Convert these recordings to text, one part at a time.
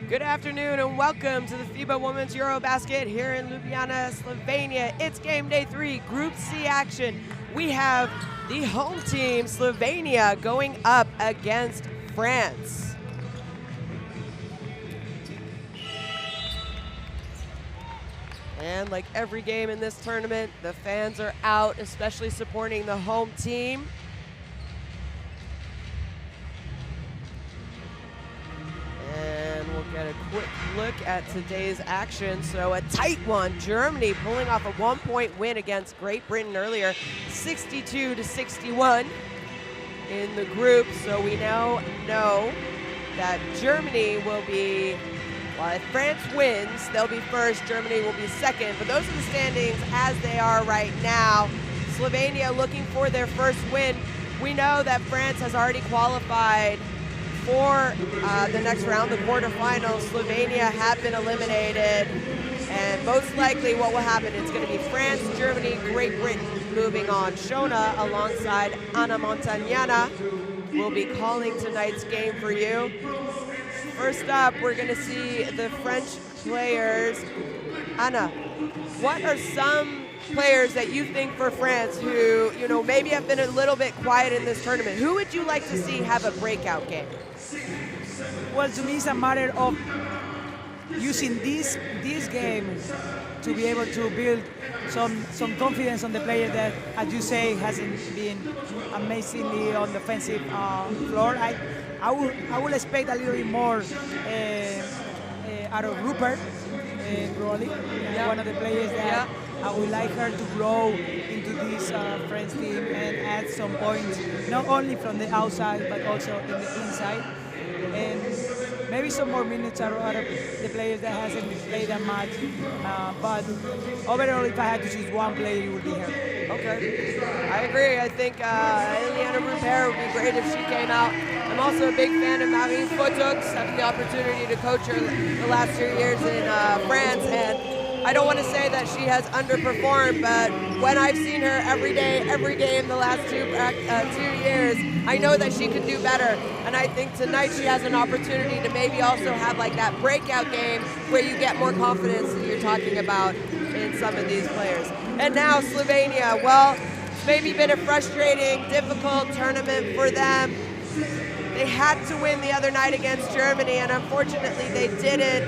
Good afternoon and welcome to the FIBA Women's EuroBasket here in Ljubljana, Slovenia. It's game day 3, Group C action. We have the home team, Slovenia, going up against France. And like every game in this tournament, the fans are out, especially supporting the home team. And we'll get a quick look at today's action. So a tight one, Germany pulling off a 1-point win against Great Britain earlier, 62-61 in the group. So we now know that Germany will be, well, if France wins, they'll be first, Germany will be second. But those are the standings as they are right now. Slovenia looking for their first win. We know that France has already qualified for the next round, the quarterfinals. Slovenia have been eliminated, and most likely what will happen, it's going to be France, Germany, Great Britain moving on. Shona, alongside Anna Montagnana, will be calling tonight's game for you. First up, we're going to see the French players. Anna, what are some players that you think for France who, you know, maybe have been a little bit quiet in this tournament? Who would you like to see have a breakout game? Well, to me, it's a matter of using this game to be able to build some confidence on the player that, as you say, hasn't been amazingly on the offensive floor. I will expect a little bit more out of Rupert, probably, one of the players that I would like her to grow into this French team and add some points, not only from the outside but also in the inside. And maybe some more minutes out of the players that hasn't played that much. But overall, if I had to choose one player, it would be her. Okay, I agree. I think Eliana Rupert would be great if she came out. I'm also a big fan of Marine Fotox, having the opportunity to coach her the last 2 years in France. And I don't want to say that she has underperformed, but when I've seen her every day, every game the last 2 years, I know that she can do better. And I think tonight she has an opportunity to maybe also have like that breakout game where you get more confidence that you're talking about in some of these players. And now Slovenia, well, it's maybe been a frustrating, difficult tournament for them. They had to win the other night against Germany, and unfortunately they didn't.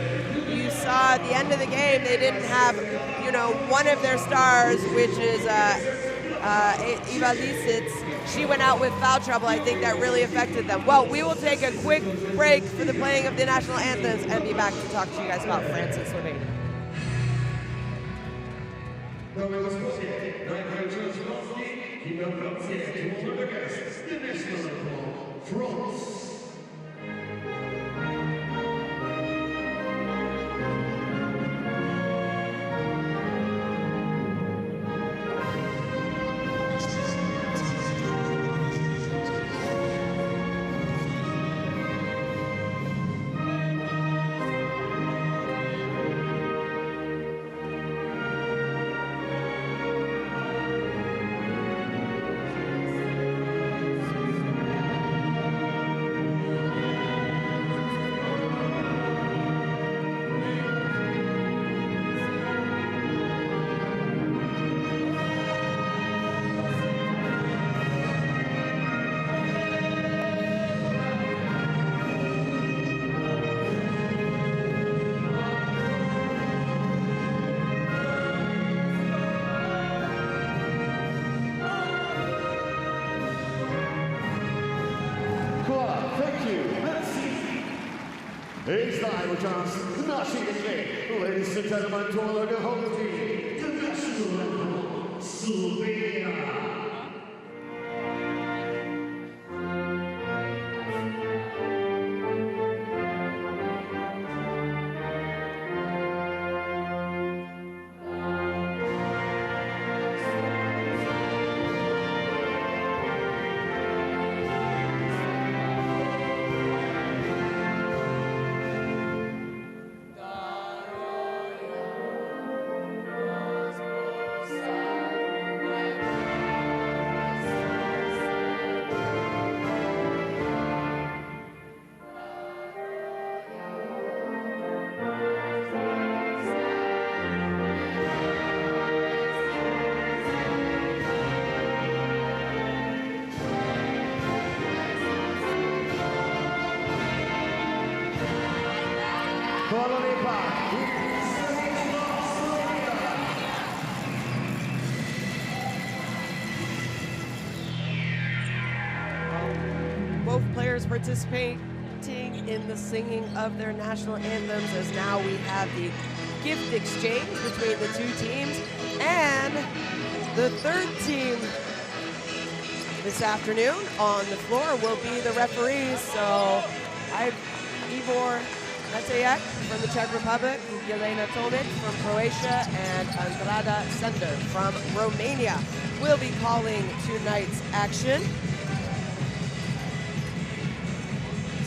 You saw at the end of the game, they didn't have, you know, one of their stars, which is Eva Lisitz. She went out with foul trouble. I think that really affected them. Well, we will take a quick break for the playing of the national anthems and be back to talk to you guys about France and Slovenia. It's time we chance naszej gry. Ladies and gentlemen, to all the home team, the national anthem, Slovenia. participating in the singing of their national anthems, as now we have the gift exchange between the two teams. And the third team this afternoon on the floor will be the referees. So I have Ivor Matejak from the Czech Republic, Jelena Tomic from Croatia, and Andrada Sender from Romania will be calling tonight's action.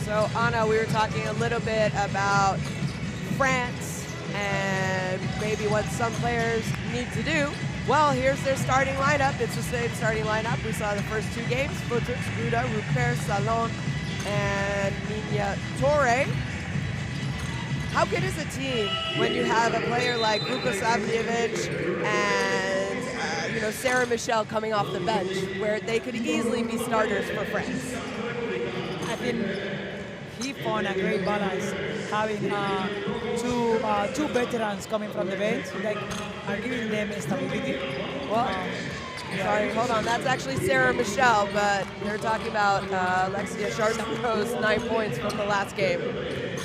So Anna, we were talking a little bit about France and maybe what some players need to do. Well, here's their starting lineup. It's the same starting lineup we saw the first two games. Futuks, Ruda, Rupert, Salon, and Miniatore. How good is a team when you have a player like Vukosavljevic and Sarah Michel coming off the bench, where they could easily be starters for France? I think he found a great balance, having two veterans coming from the bench that are giving them stability. Well, sorry, hold on. That's actually Sarah Michel, but they're talking about Alexia Charbonneau's 9 points from the last game.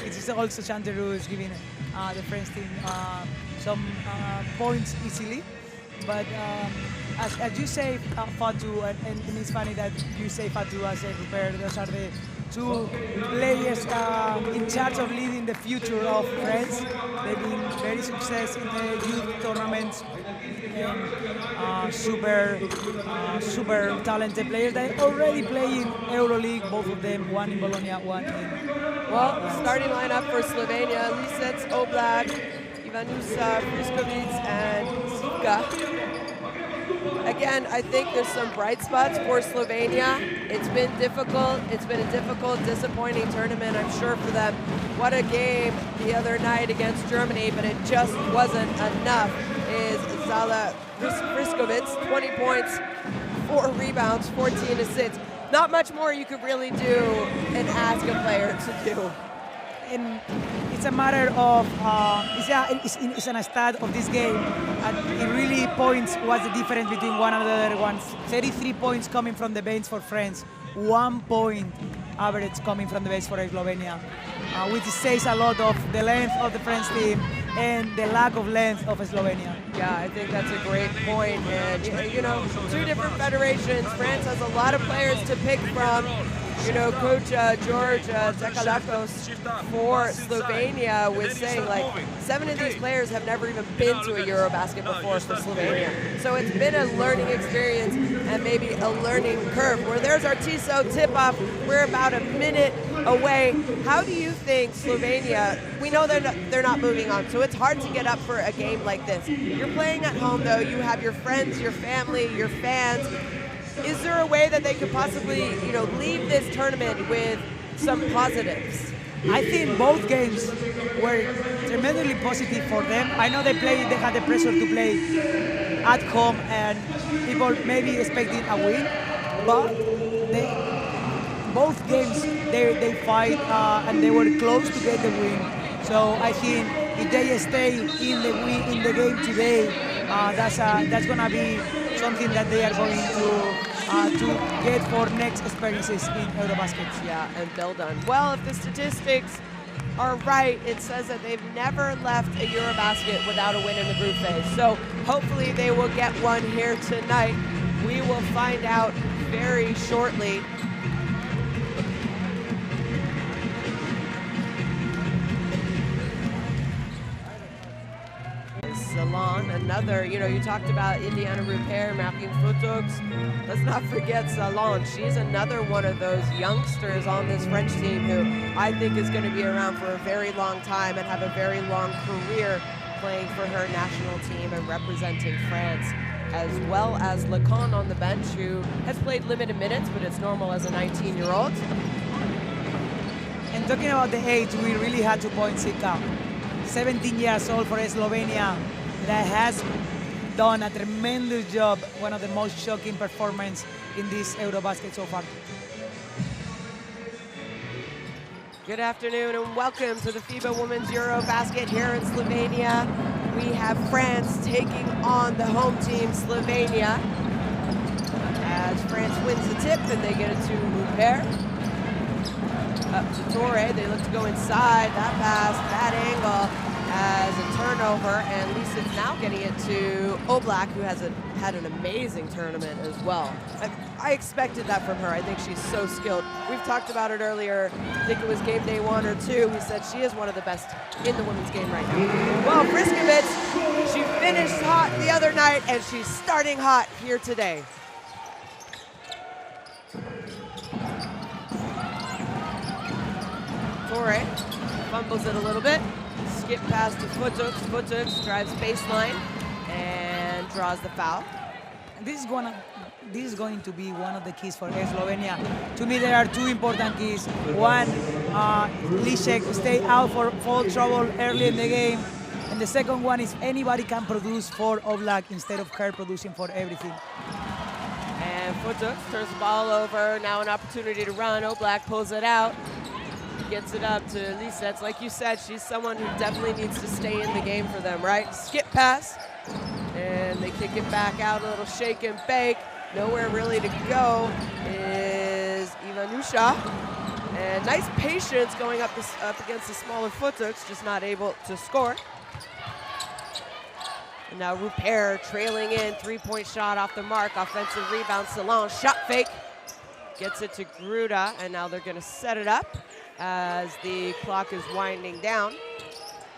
It's also Chanteroux is giving the French team some points easily. But as you say, Fatou, and it's funny that you say Fatou as a Rupert, those are the two players in charge of leading the future of France. They've been very successful in the youth tournaments, and super talented players. They already play in EuroLeague, both of them, one in Bologna, one in... Well, starting lineup for Slovenia: Lisec, Oblak, Ivanusa, Friskovic, and Sivka. Again, I think there's some bright spots for Slovenia. It's been difficult. It's been a difficult, disappointing tournament, I'm sure, for them. What a game the other night against Germany, but it just wasn't enough. Is Zala Friskovic, 20 points, 4 rebounds, 14 assists. Not much more you could really do and ask a player to do. And it's a matter of, it's an stat of this game, and it really points what's the difference between one and the other ones. 33 points coming from the bench for France, 1 point average coming from the bench for Slovenia, which says a lot of the length of the French team and the lack of length of Slovenia. Yeah, I think that's a great point. And, two different federations. France has a lot of players to pick from. Coach George Zekalakos for Slovenia was saying, 7 of these players have never even been to a EuroBasket before for Slovenia. So it's been a learning experience and maybe a learning curve. Where there's our TISO tip-off, we're about a minute away. How do you think Slovenia, we know they're not moving on, so it's hard to get up for a game like this. You're playing at home, though. You have your friends, your family, your fans. Is there a way that they could possibly, leave this tournament with some positives? I think both games were tremendously positive for them. I know they had the pressure to play at home, and people maybe expecting a win, but both games they fight and they were close to get the win. So I think if they stay in the game today, that's gonna be something that they are going to get for next experiences in EuroBasket. Yeah, and build on. Well, if the statistics are right, it says that they've never left a EuroBasket without a win in the group phase. So hopefully they will get one here tonight. We will find out very shortly. Salon, another, you talked about Indiana Rupert, Marine Futuks. Let's not forget Salon. She's another one of those youngsters on this French team who I think is going to be around for a very long time and have a very long career playing for her national team and representing France, as well as Lacan on the bench, who has played limited minutes, but it's normal as a 19-year-old. And talking about the age, we really had to point Sika. 17 years old for Slovenia, that has done a tremendous job, one of the most shocking performances in this EuroBasket so far. Good afternoon and welcome to the FIBA Women's EuroBasket here in Slovenia. We have France taking on the home team, Slovenia, as France wins the tip and they get it to Rupert. Up to Torre, they look to go inside. That pass, bad angle, as a turnover, and Lisa's now getting it to Oblak, who has had an amazing tournament as well. I expected that from her. I think she's so skilled. We've talked about it earlier. I think it was game day 1 or 2. We said she is one of the best in the women's game right now. Well, Friskovic, she finished hot the other night, and she's starting hot here today. Torre fumbles it a little bit. Skip pass to Futuks. Futuks drives baseline and draws the foul. This is going to be one of the keys for Slovenia. To me, there are 2 important keys. One, Lisek stay out for foul trouble early in the game. And the second one is anybody can produce for Oblak instead of her producing for everything. And Futuks turns the ball over. Now an opportunity to run. Oblak pulls it out. Gets it up to Lisets. Like you said, she's someone who definitely needs to stay in the game for them, right? Skip pass. And they kick it back out, a little shake and bake. Nowhere really to go is Ivanusha. And nice patience going up against the smaller Futuks, just not able to score. And now Rupert trailing in, 3-point shot off the mark, offensive rebound, Salon, shot fake. Gets it to Gruda, and now they're gonna set it up as the clock is winding down.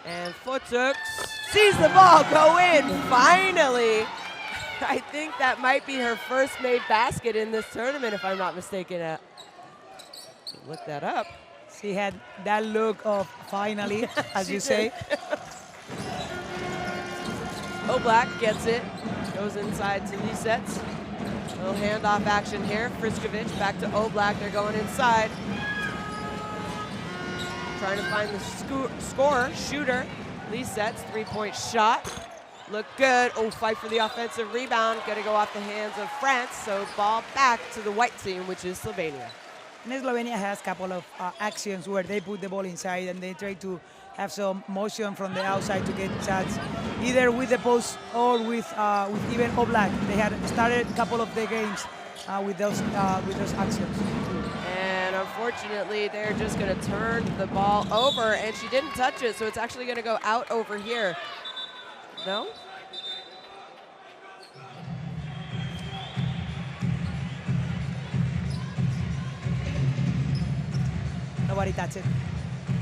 And Futuks sees the ball go in, finally. I think that might be her first made basket in this tournament, if I'm not mistaken. Look that up. She had that look of finally, as you say. Oblak gets it, goes inside to Lisets. Little handoff action here. Friskovic back to Oblak, they're going inside. Trying to find the scorer, shooter. Lisets, 3-point shot. Look good. Oh, fight for the offensive rebound. Gonna go off the hands of France. So ball back to the white team, which is Slovenia. And Slovenia has a couple of actions where they put the ball inside and they try to have some motion from the outside to get shots, either with the post or with even Oblak. They had started a couple of the games with those actions. And unfortunately, they're just going to turn the ball over, and she didn't touch it, so it's actually going to go out over here. No? Nobody touched it.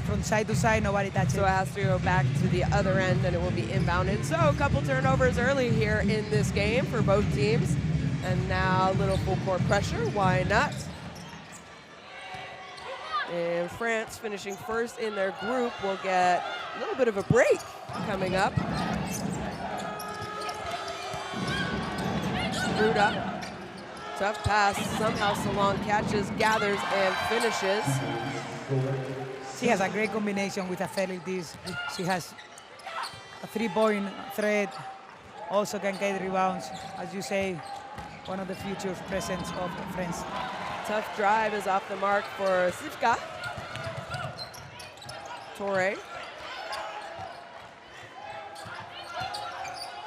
From side to side, nobody touched it. So it has to go back to the other end, and it will be inbounded. So a couple turnovers early here in this game for both teams. And now a little full court pressure. Why not? And France, finishing first in their group, will get a little bit of a break coming up. Gruda, tough pass. Somehow Salon catches, gathers, and finishes. She has a great combination with athletics. She has a 3-point threat, also can get rebounds. As you say, one of the future presence of France. Tough drive is off the mark for Sivka. Torre.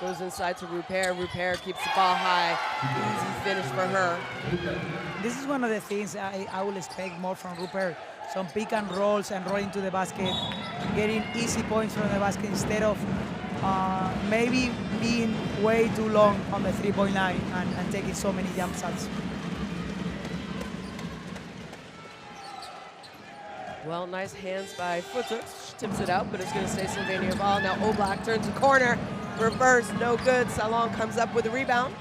Goes inside to Rupert. Rupert keeps the ball high. Easy finish for her. This is one of the things I will expect more from Rupert. Some pick and rolls and rolling to the basket, getting easy points from the basket instead of maybe being way too long on the 3-point line and taking so many jump shots. Well, nice hands by Futuks. She tips it out, but it's going to stay Slovenia ball. Now Oblak turns the corner. Reverse, no good. Salon comes up with a rebound.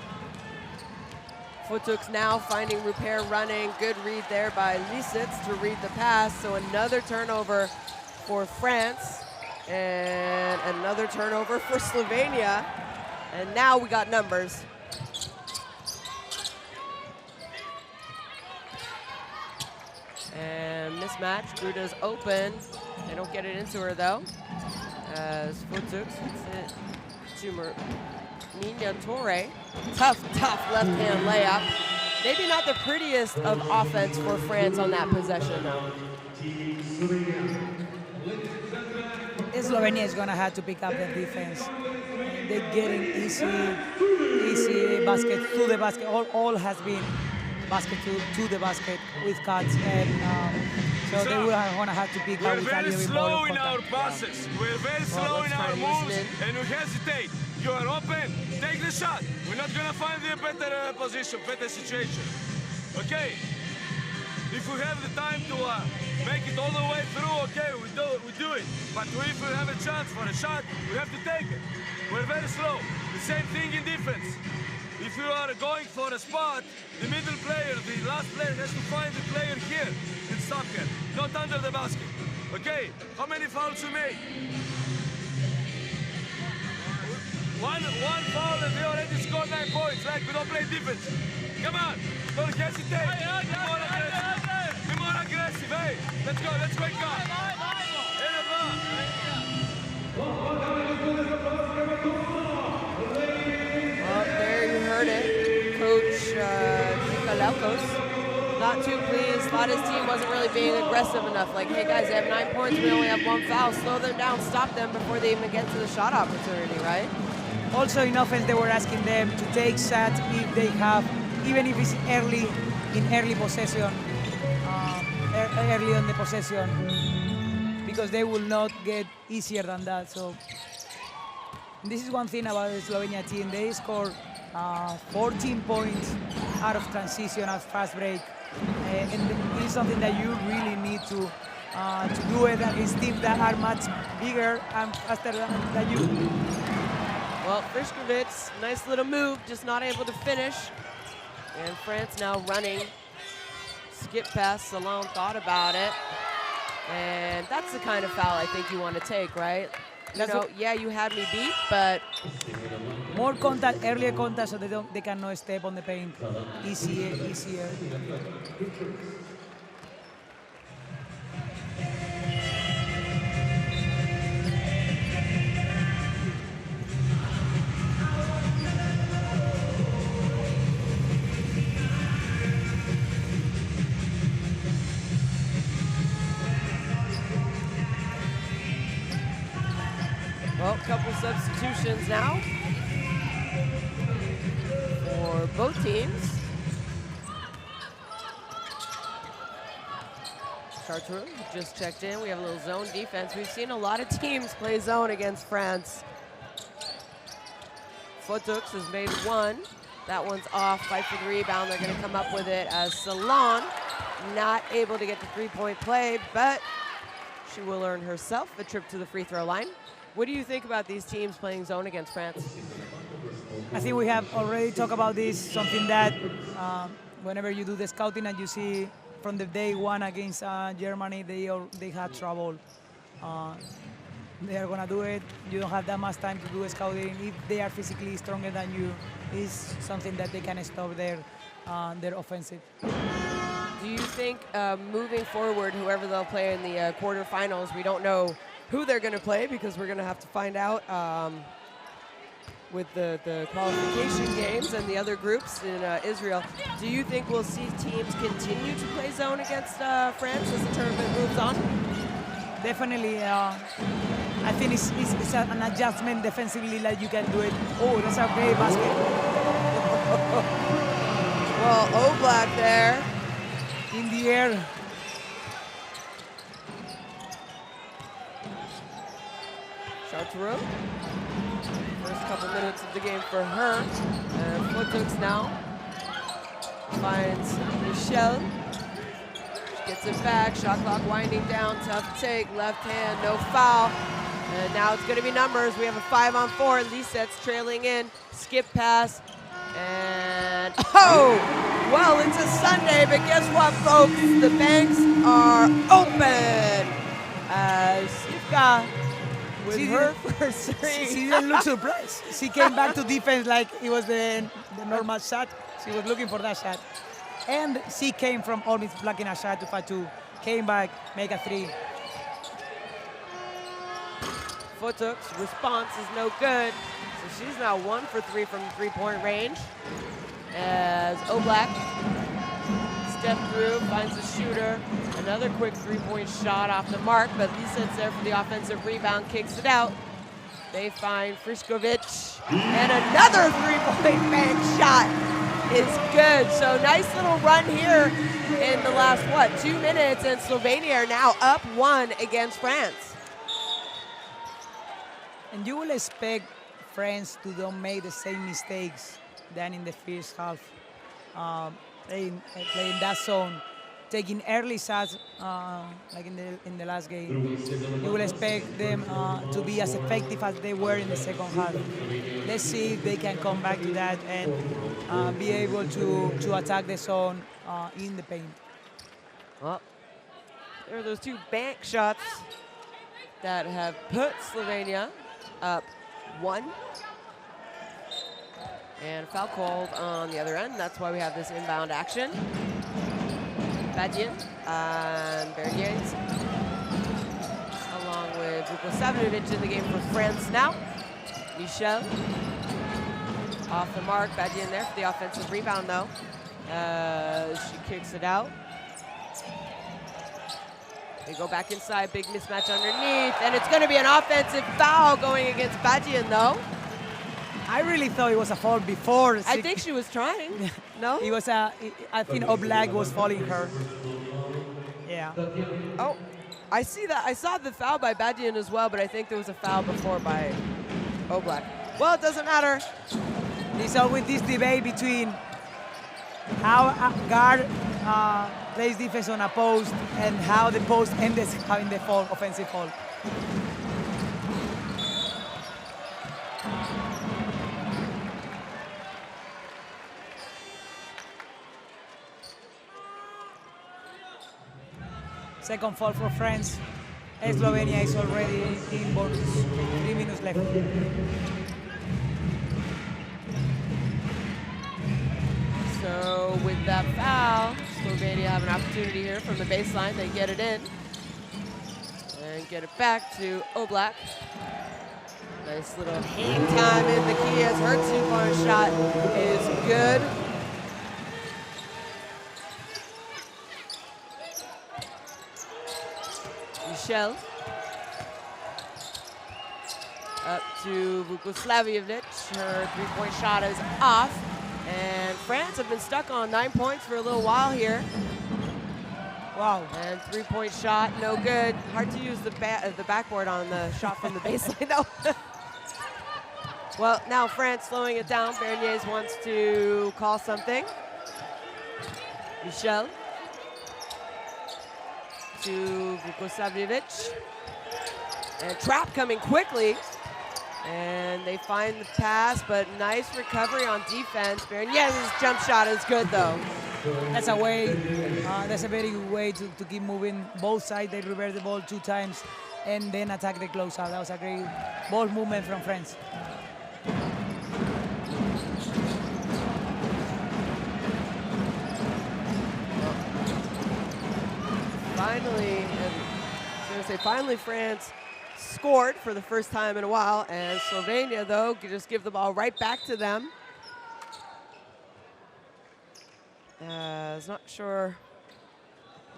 Futuks now finding Rupert running. Good read there by Lisets to read the pass. So another turnover for France and another turnover for Slovenia. And now we got numbers. And mismatch, Gruda's open. They don't get it into her though. As Futuks hits it to Nina Torre. Tough left-hand layup. Maybe not the prettiest of offense for France on that possession though. Slovenia is gonna have to pick up the defense. They're getting easy basket to the basket. All has been basket to the basket with cuts, and So they will want to have to pick up with a little bit more slow of in our contact. passes. We're very slow in our moves, and we hesitate. You are open, take the shot. We're not gonna find the better position, better situation. Okay? If we have the time to make it all the way through, okay, we do it. But if we have a chance for a shot, we have to take it. We're very slow. The same thing in defense. If you are going for a spot, the middle player, the last player has to find the player here and stop here, not under the basket. Okay, how many fouls we make? One foul and they already scored 9 points, like we don't play defense. Come on, don't hesitate. Be more aggressive, hey. Let's go, let's wake up. Well, there you heard it. Coach Nikolakos, not too pleased. Thought his team wasn't really being aggressive enough. Like, hey guys, they have 9 points, we only have 1 foul. Slow them down, stop them before they even get to the shot opportunity, right? Also in offense, they were asking them to take shots if they have, even if it's early possession, early on the possession, because they will not get easier than that. So this is one thing about the Slovenia team. They score 14 points out of transition at fast break, and it is something that you really need to do it against teams that are much bigger and faster than you. Well, Friskovic, nice little move, just not able to finish. And France now running. Skip pass, Salon thought about it. And that's the kind of foul I think you want to take, right? You know, yeah, you had me beat, but... More contact, earlier contact, so they cannot step on the paint easier. Well, a couple substitutions now for both teams. Chartreux just checked in. We have a little zone defense. We've seen a lot of teams play zone against France. Fotux has made 1. That one's off. Fight for the rebound. They're going to come up with it as Salon not able to get the three-point play, but she will earn herself a trip to the free throw line. What do you think about these teams playing zone against France? I think we have already talked about this, something that whenever you do the scouting and you see from the day 1 against Germany, they had trouble. They are going to do it. You don't have that much time to do scouting. If they are physically stronger than you, it's something that they can stop their offensive. Do you think moving forward, whoever they'll play in the quarterfinals, we don't know who they're going to play because we're going to have to find out with the qualification games and the other groups in Israel. Do you think we'll see teams continue to play zone against France as the tournament moves on? Definitely. I think it's an adjustment defensively that you can do it. Oh, that's a great basket. Well, Oblak there. In the air. Chartreux. First couple minutes of the game for her. And Fotux now finds Michelle. She gets it back. Shot clock winding down. Tough take. Left hand. No foul. And now it's going to be numbers. We have a 5-on-4. Lisette's trailing in. Skip pass. And oh! Well, it's a Sunday, but guess what, folks? The banks are open. Sivka with her first three. She didn't look surprised. She came back to defense like it was the normal shot. She was looking for that shot. And she came from almost blocking a shot to 5-2. Came back, make a 3. Fotuk's response is no good. So she's now 1 for 3 from three-point range. As Oblak stepped through, finds a shooter. Another quick three-point shot off the mark, but Lisette's there for the offensive rebound, kicks it out. They find Friskovic, and another three-point bank shot. is good. So nice little run here in the last, 2 minutes, and Slovenia are now up 1 against France. And you will expect France to don't make the same mistakes than in the first half, playing that zone, taking early shots like in the last game. You will expect them to be as effective as they were in the second half. Let's see if they can come back to that and be able to attack the zone in the paint. Well, there are those 2 bank shots that have put Slovenia up 1. And foul called on the other end. That's why we have this inbound action. Badian and Berniers, along with Vukosavljevic in the game for France now. Michel off the mark. Badian there for the offensive rebound, though. She kicks it out. They go back inside, big mismatch underneath, and it's going to be an offensive foul going against Badian, though. I really thought it was a foul before. I think she was trying. No? It was I think Oblak was fouling her. Yeah. Oh, I see that. I saw the foul by Badian as well, but I think there was a foul before by Oblak. Well, it doesn't matter. There's always this debate between how a guard plays defense on a post and how the post ends having the foul, offensive foul. Second foul for France. Slovenia is already in bonus. 3 minutes left. So with that foul, Slovenia have an opportunity here from the baseline. They get it in and get it back to Oblak. Nice little hang time in the key as her 2-point shot is good. Michel up to Vukosavljevic. Her 3-point shot is off. And France have been stuck on 9 points for a little while here. Wow. And 3-point shot, no good. Hard to use the backboard on the shot from the baseline, though. Well, now France slowing it down. Berniers wants to call something. Michel to Vukosavljevic. And Trap coming quickly. And they find the pass, but nice recovery on defense. Berniers' jump shot is good, though. That's a way. That's a very good way to keep moving. Both sides, they reverse the ball 2 times and then attack the closeout. That was a great ball movement from France. Finally, France scored for the first time in a while, and Slovenia, though, could just give the ball right back to them. I was not sure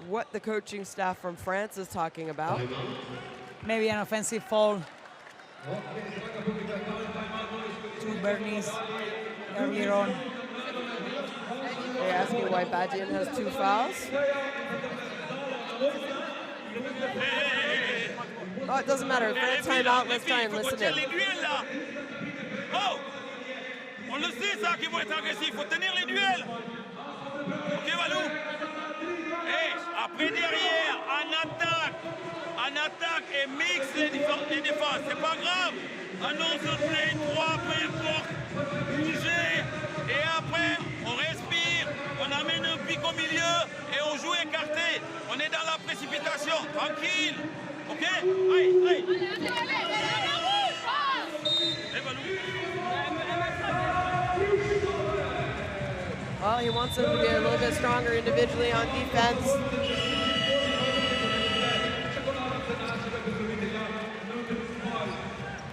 what the coaching staff from France is talking about. Maybe an offensive foul to Berniers earlier on. They're asking why Badian has 2 fouls. Oh, it doesn't matter. France timeout, let's try and listen in. Oh, on le sait ça qu'ils vont être agressifs, il faut tenir les duels. Ok Valou. Et après derrière, en attaque et mix les défenses, c'est pas grave. Annonce le play, 3, peu importe. Bouger et après on respire, on amène un pic au milieu et on joue écarté. On est dans la précipitation, tranquille. Ok? Allez. Well, he wants them to be a little bit stronger individually on defense.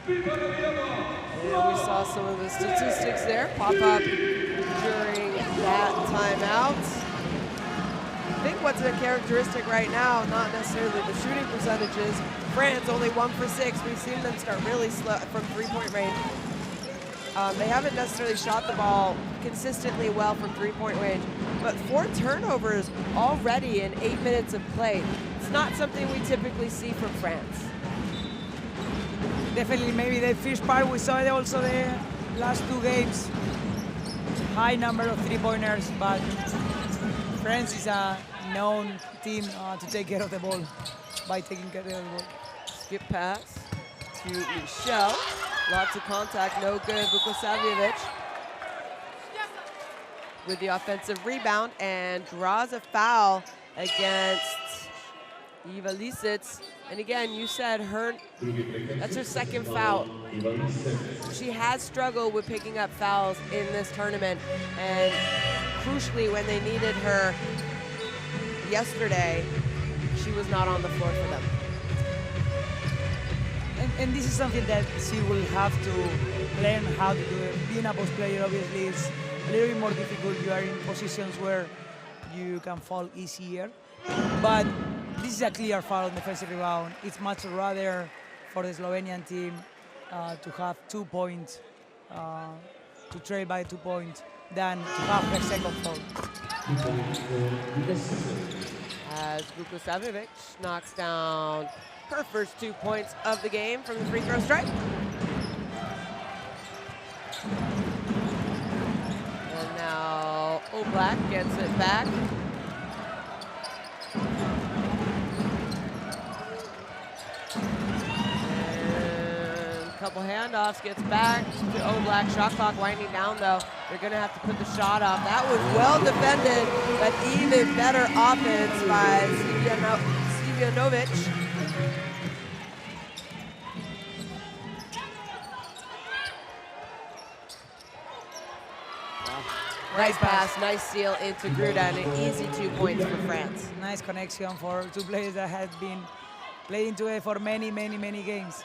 And we saw some of the statistics there pop up during that timeout. I think what's a characteristic right now, not necessarily the shooting percentages. France only 1 for 6. We've seen them start really slow from 3-point range. They haven't necessarily shot the ball consistently well from three-point range, but 4 turnovers already in 8 minutes of play. It's not something we typically see from France. Definitely, maybe the first part we saw it also the last 2 games. High number of three-pointers, but France is a known team to take care of the ball by taking care of the ball. Skip pass to Michel. Lots of contact, no good. Vukosavljevic with the offensive rebound and draws a foul against Eva Lisitz. And again, you said that's her second foul. She has struggled with picking up fouls in this tournament. And crucially, when they needed her yesterday, she was not on the floor for them. And this is something that she will have to learn how to do it. Being a post player, obviously, is a little bit more difficult. You are in positions where you can fall easier. But this is a clear foul on defensive rebound. It's much rather for the Slovenian team to have 2 points, to trail by 2 points, than to have her second foul. As Vukosavljevic knocks down her first 2 points of the game from the free throw stripe. And now Oblak gets it back. And a couple handoffs, gets back to Oblak. Shot clock winding down though. They're gonna have to put the shot off. That was well defended, but even better offense by Sivjanovic. Nice pass, nice steal into Gruda, and an easy 2 points for France. Nice connection for 2 players that had been playing together for many, many, many games.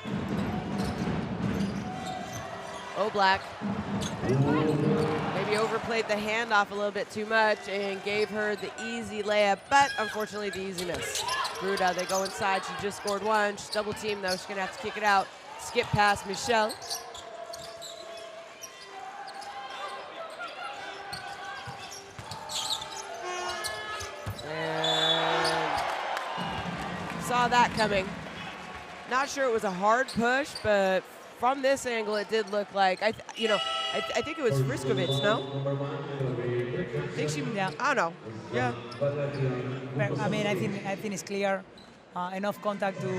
Oblak maybe overplayed the handoff a little bit too much and gave her the easy layup, but unfortunately the easy miss. Gruda, they go inside, she just scored 1. She's double teamed though, she's gonna have to kick it out. Skip past Michel. And saw that coming. Not sure it was a hard push, but from this angle, it did look like I think it was Friskovic. No, I think she. Yeah. I don't know. Yeah. I mean, I think it's clear. Enough contact to.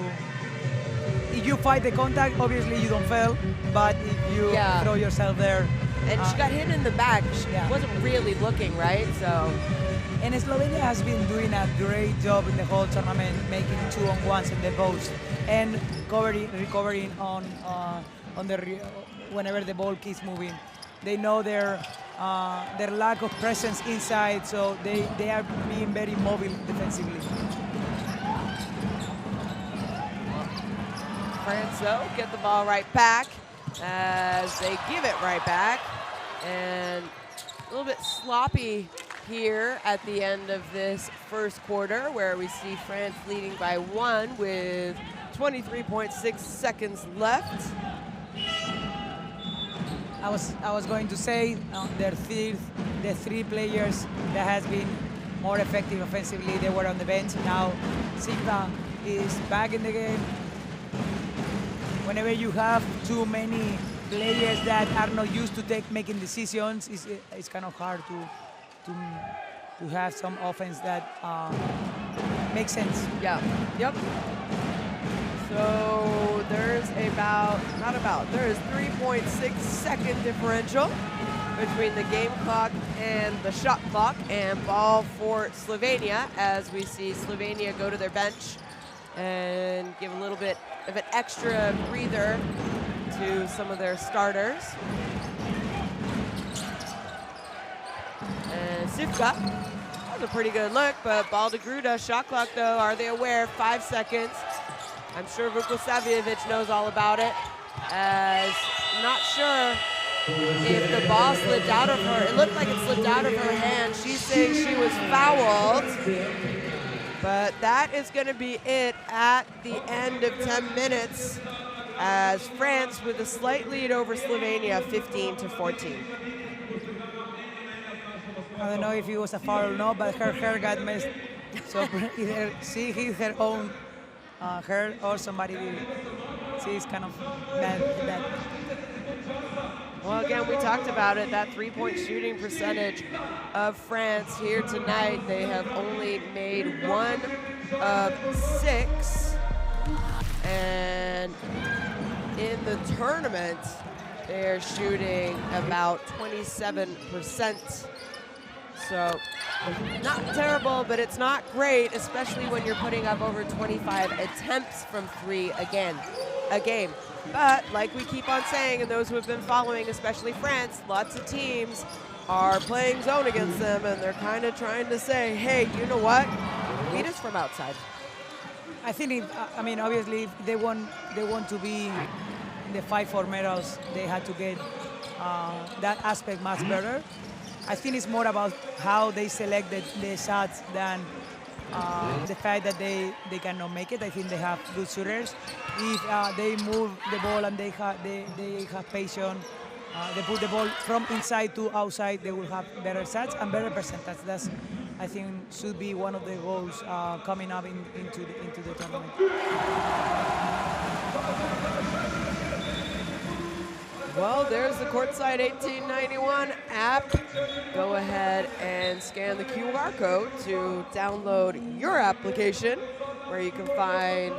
If you fight the contact, obviously you don't fail. But if you throw yourself there, and she got hit in the back. She wasn't really looking right, so. And Slovenia has been doing a great job in the whole tournament, making 2-on-1s in the post and recovering on whenever the ball keeps moving. They know their lack of presence inside, so they are being very mobile defensively. France, though, get the ball right back as they give it right back, and a little bit sloppy here at the end of this first quarter, where we see France leading by 1 with 23.6 seconds left. I was going to say the 3 players that has been more effective offensively, they were on the bench. Now Sigva is back in the game. Whenever you have too many players that are not used to making decisions, it's kind of hard to have some offense that makes sense. Yeah. Yep. So there's there is 3.6 second differential between the game clock and the shot clock, and ball for Slovenia as we see Slovenia go to their bench and give a little bit of an extra breather to some of their starters. And Sivka, that was a pretty good look, but ball to Gruda. Shot clock though, are they aware? 5 seconds. I'm sure Vukosavljevic knows all about it, as not sure if the ball slipped out of her. It looked like it slipped out of her hand. She's saying she was fouled, but that is going to be it at the end of 10 minutes. as France with a slight lead over Slovenia, 15-14. I don't know if it was a foul or not, but her hair got messed. So either she hit her own hair or somebody did it. She's kind of mad at that. Well, again, we talked about it, that three-point shooting percentage of France here tonight. They have only made 1 of 6. And in the tournament, they're shooting about 27%. So not terrible, but it's not great, especially when you're putting up over 25 attempts from 3 a game. But like we keep on saying, and those who have been following, especially France, lots of teams are playing zone against them, and they're kind of trying to say, hey, you know what? Beat us from outside. I think, obviously, if they want to be in the fight for medals, they had to get that aspect much better. I think it's more about how they select the shots than the fact that they cannot make it. I think they have good shooters. If they move the ball and they have patience, they put the ball from inside to outside, they will have better shots and better percentage. That's, I think, should be one of the goals coming up into the tournament. Well, there's the Courtside 1891 app. Go ahead and scan the QR code to download your application, where you can find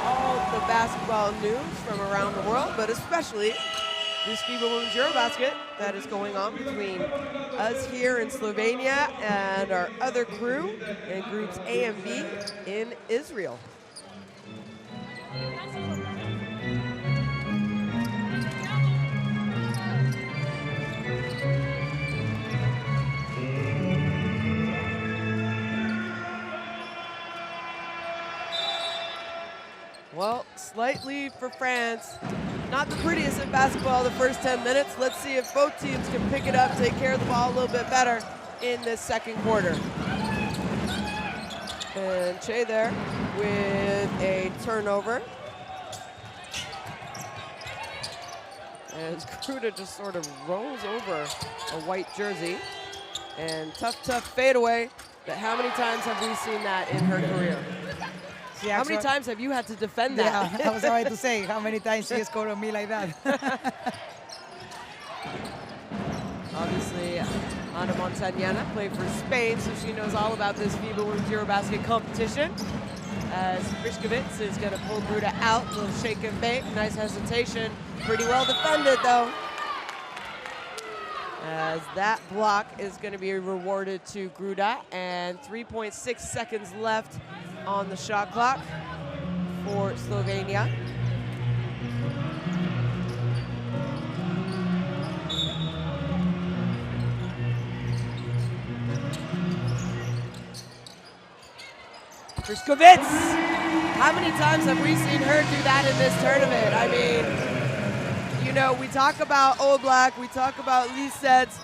all the basketball news from around the world, but especially this FIBA Women's EuroBasket that is going on between us here in Slovenia and our other crew in groups A and B in Israel. Well, slight lead for France. Not the prettiest in basketball the first 10 minutes. Let's see if both teams can pick it up, take care of the ball a little bit better in this second quarter. And Che there with a turnover. As Kruda just sort of rolls over a white jersey. And tough fadeaway. But how many times have we seen that in her career? How many times have you had to defend that? Yeah, I was about to say, how many times she scored on me like that? Obviously, Ana Montañana played for Spain, so she knows all about this FIBA Women's EuroBasket competition. As Frišković is going to pull Gruda out, a little shake and bake, nice hesitation. Pretty well defended, though. As that block is going to be rewarded to Gruda, and 3.6 seconds left on the shot clock for Slovenia. Frišković! How many times have we seen her do that in this tournament? I mean, you know, we talk about Oblak, we talk about Lisets,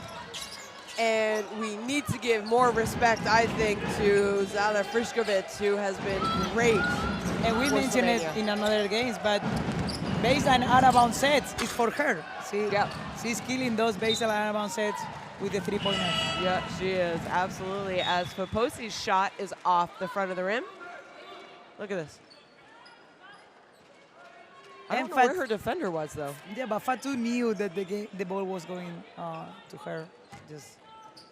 and we need to give more respect, I think, to Zala Frišković, who has been great. And we mentioned it in another games, but baseline out-of-bound sets is for her. She's killing those baseline out-of-bound sets with the three-pointers. Yeah, she is, absolutely. As Foposi's shot is off the front of the rim. Look at this. I don't know where her defender was, though. Yeah, but Fatou knew that the ball was going to her.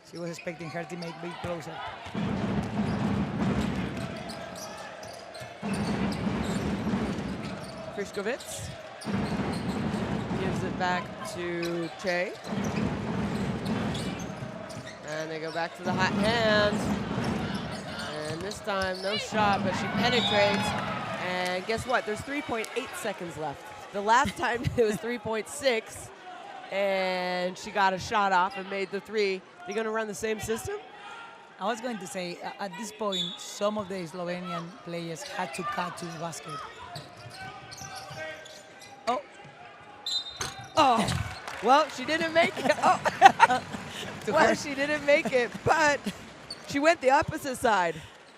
She was expecting her teammate to be closer. Frišković gives it back to Che. And they go back to the hot hand. And this time, no shot, but she penetrates. And guess what? There's 3.8 seconds left. The last time it was 3.6, and she got a shot off and made the three. They're going to run the same system? I was going to say, at this point, some of the Slovenian players had to cut to the basket. Oh. Well, she didn't make it. Oh. Well, she didn't make it, but she went the opposite side.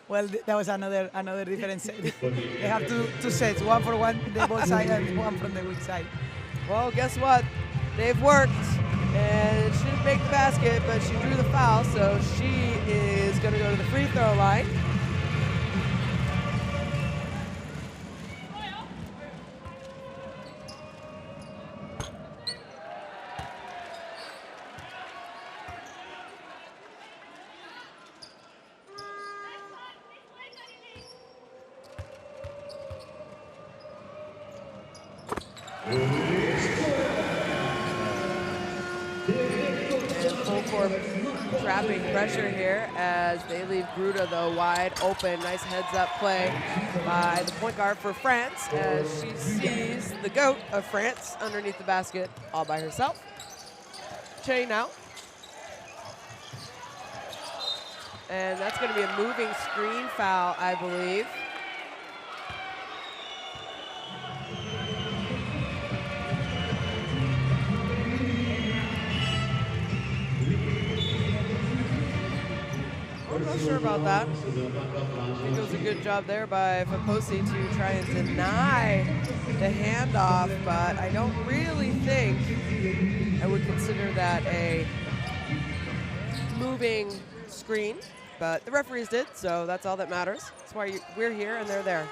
Well, that was another different set. They have two sets, one for one the ball side and one from the weak side. Well, guess what? They've worked, and she didn't make the basket, but she drew the foul, so she is going to go to the free throw line. Full court trapping pressure here as they leave Gruda, though, wide open. Nice heads-up play by the point guard for France as she sees the GOAT of France underneath the basket all by herself. Che now. And that's going to be a moving screen foul, I believe. I'm not sure about that. I think it was a good job there by Faposi to try and deny the handoff, but I don't really think I would consider that a moving screen, but the referees did, so that's all that matters. That's why we're here and they're there.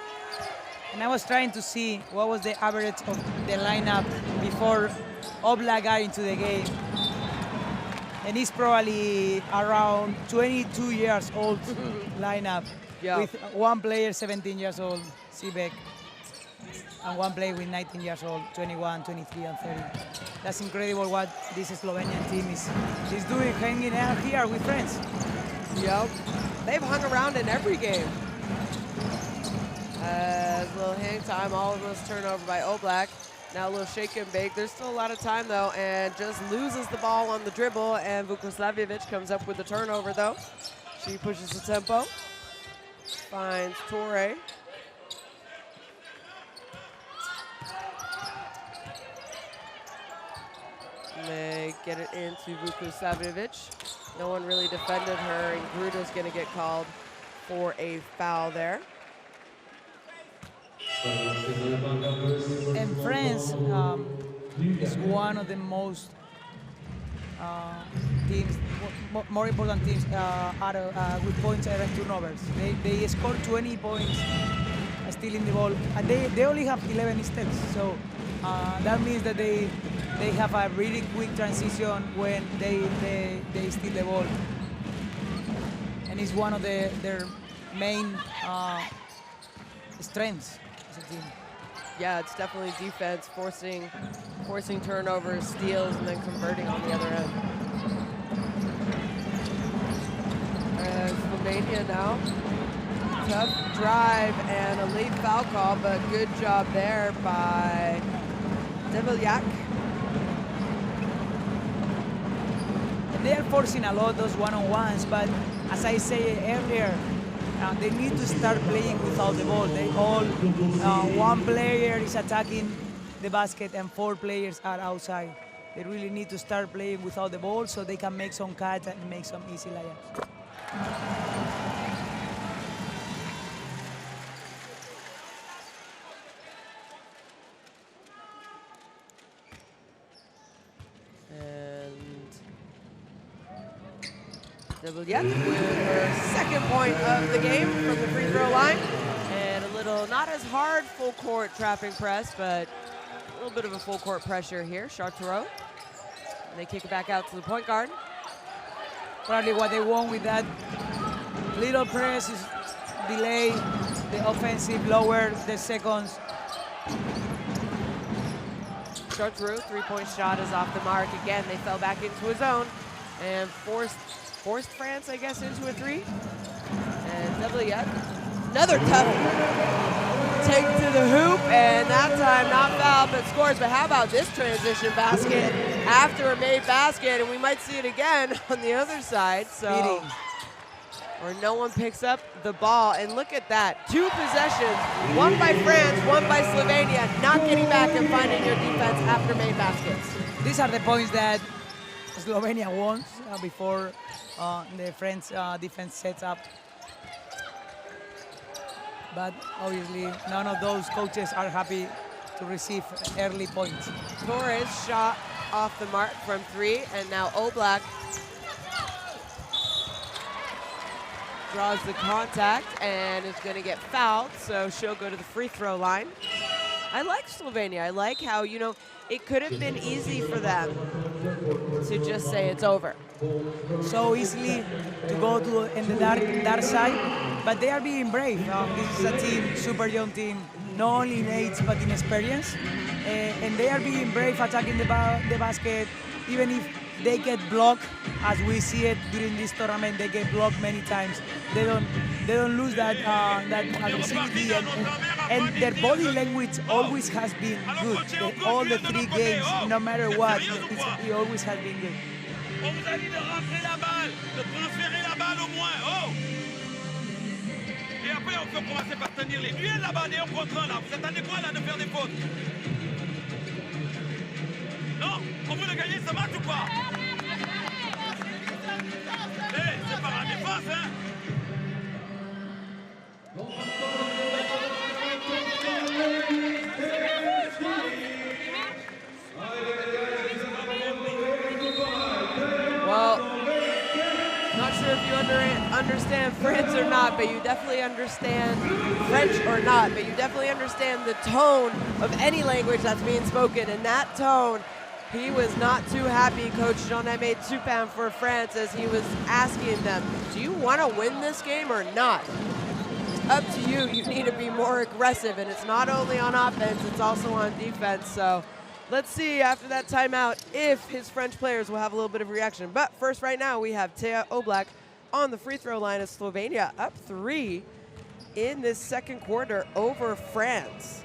And I was trying to see what was the average of the lineup before Oblak got into the game. And he's probably around 22 years old lineup, with one player 17 years old, Sibek, and one player with 19 years old, 21, 23, and 30. That's incredible what this Slovenian team is doing, hanging out here with friends. Yep, they've hung around in every game. A little hang time, all of those turnover by Oblak. Now a little shake and bake. There's still a lot of time, though, and just loses the ball on the dribble, and Vukoslavjevic comes up with the turnover, though. She pushes the tempo, finds Torre. They get it into Vukoslavjevic. No one really defended her, and Gruda's going to get called for a foul there. And France is one of the most teams, more important teams with points and turnovers. They scored 20 points stealing the ball, and they only have 11 steps. So that means that they have a really quick transition when they steal the ball, and it's one of their main strengths. Yeah, it's definitely defense, forcing turnovers, steals, and then converting on the other end. Slovenia now. Tough drive and a late foul call, but good job there by Develjak. And they are forcing a lot those one-on-ones, but as I said earlier, they need to start playing without the ball. They all, one player is attacking the basket and 4 players are outside. They really need to start playing without the ball so they can make some cuts and make some easy layups. Develjak with her second point of the game from the free throw line. And a little, not as hard full court trapping press, but a little bit of a full court pressure here. Chartereau. And they kick it back out to the point guard. Probably what they want with that little press is delay the offensive, lower the seconds. Chartereau, three-point shot is off the mark. Again, they fell back into a zone and forced France, I guess, into a three. And Develjak, another tough take to the hoop, and that time not fouled, but scores. But how about this transition basket after a made basket, and we might see it again on the other side. So, or no one picks up the ball, and look at that. 2 possessions, one by France, one by Slovenia, not getting back and finding your defense after made baskets. These are the points that Slovenia wants before the French defense sets up. but obviously none of those coaches are happy to receive early points. Torres shot off the mark from 3, and now Oblak draws the contact and is going to get fouled, so she'll go to the free throw line. I like Slovenia. I like how, you know, it could have been easy for them to just say it's over. So easily to go to in the dark side, but they are being brave. This is a team, super young team, not only in age but in experience, and they are being brave attacking the basket, even if they get blocked, as we see it during this tournament. They get blocked many times. They don't lose that aggressivity, and their body language always has been good. All the 3 games, no matter what, it always has been good. On vous a dit de rentrer la balle, de transférer la balle au moins. Oh! Et après, on peut commencer par tenir les duels là-bas, des 1 contre 1 là. Vous attendez quoi là de faire des fautes? Non? On veut le gagner ce match ou pas? Hey, c'est par la défense, hein? Well, not sure if you understand French or not, but you definitely understand the tone of any language that's being spoken. And that tone, he was not too happy, Coach Jean-Aimé Toupin for France, as he was asking them, do you want to win this game or not? It's up to you. You need to be more aggressive, and it's not only on offense, it's also on defense. So let's see after that timeout if his French players will have a little bit of reaction. But first, right now, we have Thea Oblak on the free throw line as Slovenia up 3 in this second quarter over France.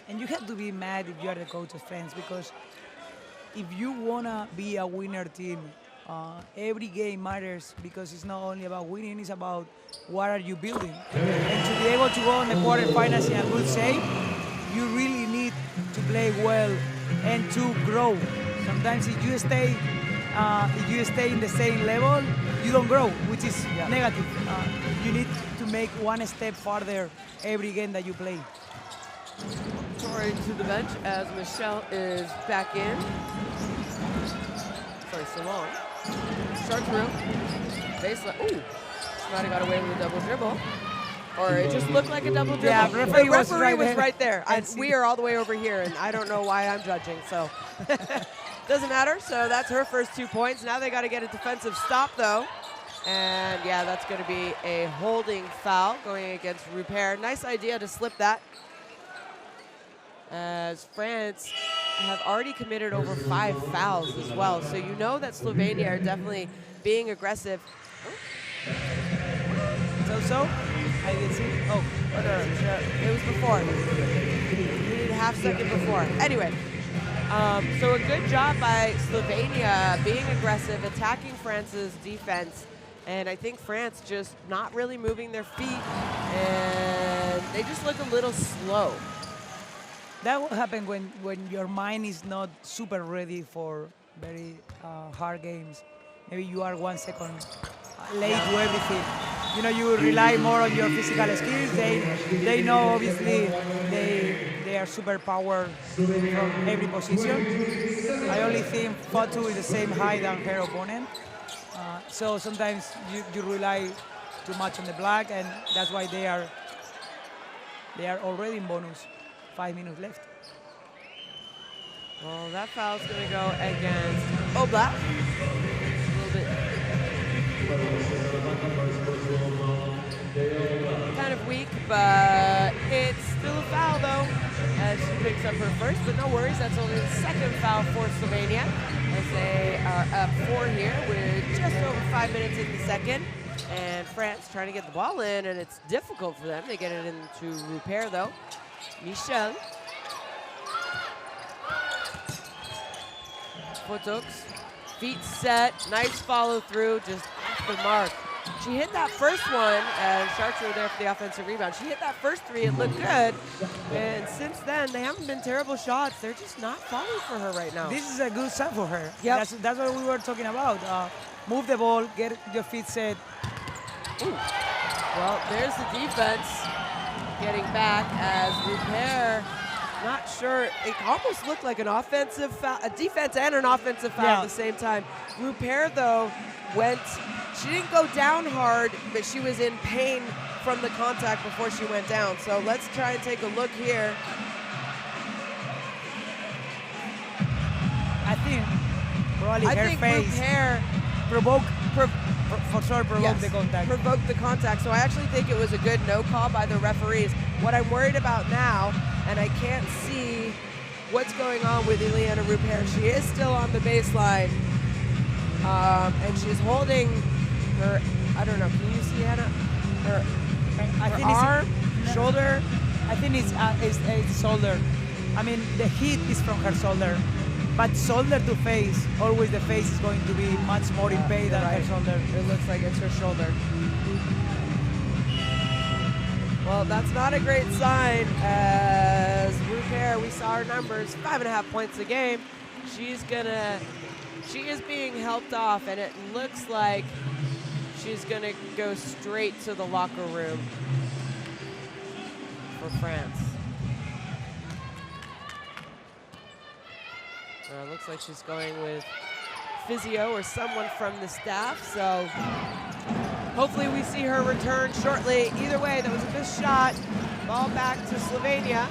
And you have to be mad if you are the coach of France, because if you want to be a winner team, every game matters, because it's not only about winning, it's about what are you building. And to be able to go on the quarterfinals in a good shape, you really need to play well and to grow. Sometimes if you stay in the same level, you don't grow, which is negative. You need to make one step farther every game that you play. Torrey to the bench as Michelle is back in. Sorry, Salon. Start through. Baseline. Ooh. She might have got away with a double dribble. Or it just looked like a double dribble. Yeah, referee was right there. We are all the way over here, and I don't know why I'm judging, so. Doesn't matter. So that's her first 2 points. Now they got to get a defensive stop, though. And, yeah, that's going to be a holding foul going against Rupert. Nice idea to slip that, as France have already committed over 5 fouls as well. So you know that Slovenia are definitely being aggressive. So? I didn't see. Oh, no, it was before. We need a half second before. Anyway, so a good job by Slovenia being aggressive, attacking France's defense. And I think France just not really moving their feet, and they just look a little slow. That will happen when your mind is not super ready for very hard games. Maybe you are 1 second late to everything. You know, you rely more on your physical skills. They know, obviously, they are super powered from every position. I only think Fatu is the same height than her opponent. So sometimes you rely too much on the black, and that's why they are already in bonus. 5 minutes left. Well, that foul's going to go against Oblak. A little bit kind of weak, but it's still a foul, though, as she picks up her first. But no worries, that's only the second foul for Slovenia, as they are up 4 here with just over 5 minutes in the second. And France trying to get the ball in, and it's difficult for them. They get it into Rupert, though. Michel. Fotox. Feet set. Nice follow through. Just off the mark. She hit that first one, and Chartres were there for the offensive rebound. She hit that first three, it looked good. And since then, they haven't been terrible shots. They're just not falling for her right now. This is a good sign for her. Yep. That's what we were talking about. Move the ball, get your feet set. Ooh. Well, there's the defense getting back as Rupert, not sure, it almost looked like an offensive foul, a defense and an offensive foul at the same time. Rupert, though, she didn't go down hard, but she was in pain from the contact before she went down. So let's try and take a look here. I think probably her face provoked the contact. Provoked the contact. So I actually think it was a good no call by the referees. What I'm worried about now, and I can't see what's going on with Ileana Rupert. She is still on the baseline, and she's holding her, I don't know, can you see, Hannah? Her arm, shoulder? I think it's shoulder. I mean, the hit is from her shoulder. But shoulder to face, always the face is going to be much more in pain than her shoulder. It looks like it's her shoulder. Well, that's not a great sign as Rupert, we saw her numbers, 5.5 points a game. She is being helped off, and it looks like she's gonna go straight to the locker room for France. It looks like she's going with physio or someone from the staff, so hopefully we see her return shortly. Either way, that was a good shot. Ball back to Slovenia.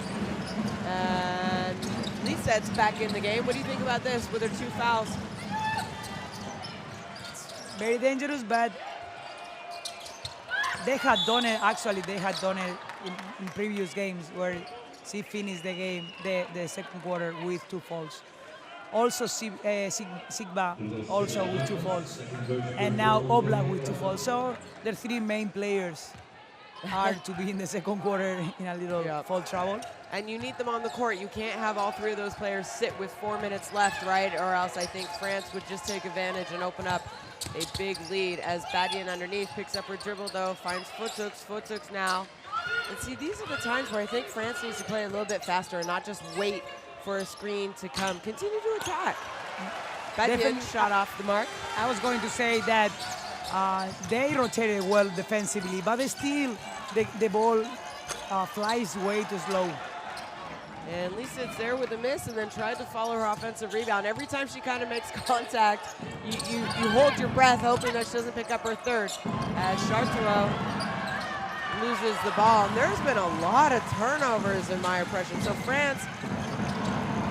And Liset's back in the game. What do you think about this with her 2 fouls? Very dangerous, but they had done it, actually, they had done it in previous games where she finished the game, the second quarter, with 2 fouls. Also, Sigba also with 2 fouls. And now Oblak with 2 fouls. So the 3 main players are to be in the second quarter in a little foul trouble. And you need them on the court. You can't have all 3 of those players sit with 4 minutes left, right? Or else I think France would just take advantage and open up a big lead as Badian underneath picks up her dribble, though, finds Footuks now. And see, these are the times where I think France needs to play a little bit faster and not just wait for a screen to come. Continue to attack. Badian shot off the mark. I was going to say that they rotated well defensively, but still the ball flies way too slow. And Liset's there with a miss and then tried to follow her offensive rebound. Every time she kind of makes contact, you hold your breath hoping that she doesn't pick up her third. As Chartres loses the ball. And there's been a lot of turnovers in my impression. So France,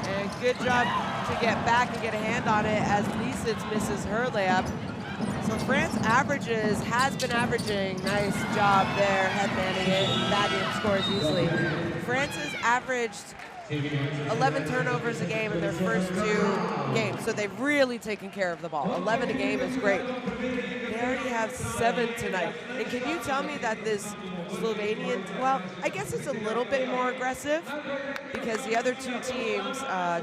and good job to get back and get a hand on it as Liset's misses her layup. So France has been averaging, nice job there, headmanning it, and Badian scores easily. France has averaged 11 turnovers a game in their first 2 games, so they've really taken care of the ball. 11 a game is great. They already have 7 tonight. And can you tell me that this Slovenian, well, I guess it's a little bit more aggressive because the other 2 teams,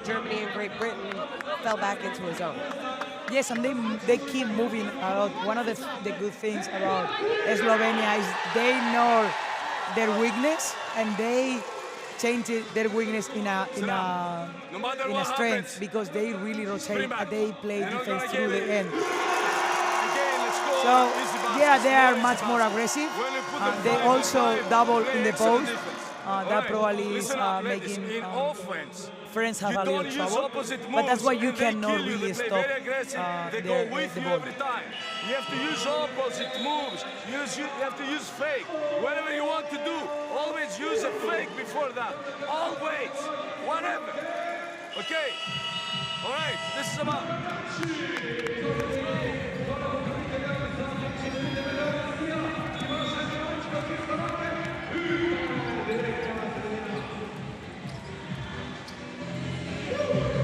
Germany and Great Britain, fell back into a zone. Yes, and they keep moving a lot. One of the good things about Slovenia is they know their weakness and they change their weakness in a strength because they really rotate and they play defense through the end. So yeah, they are much more aggressive. They also double in the post. That probably is making France have a little trouble, but that's why you cannot really stop the ball. You have to use opposite moves. You have to use fake. Whatever you want to do, always use a fake before that. Always. Whatever. Okay? All right, this is about...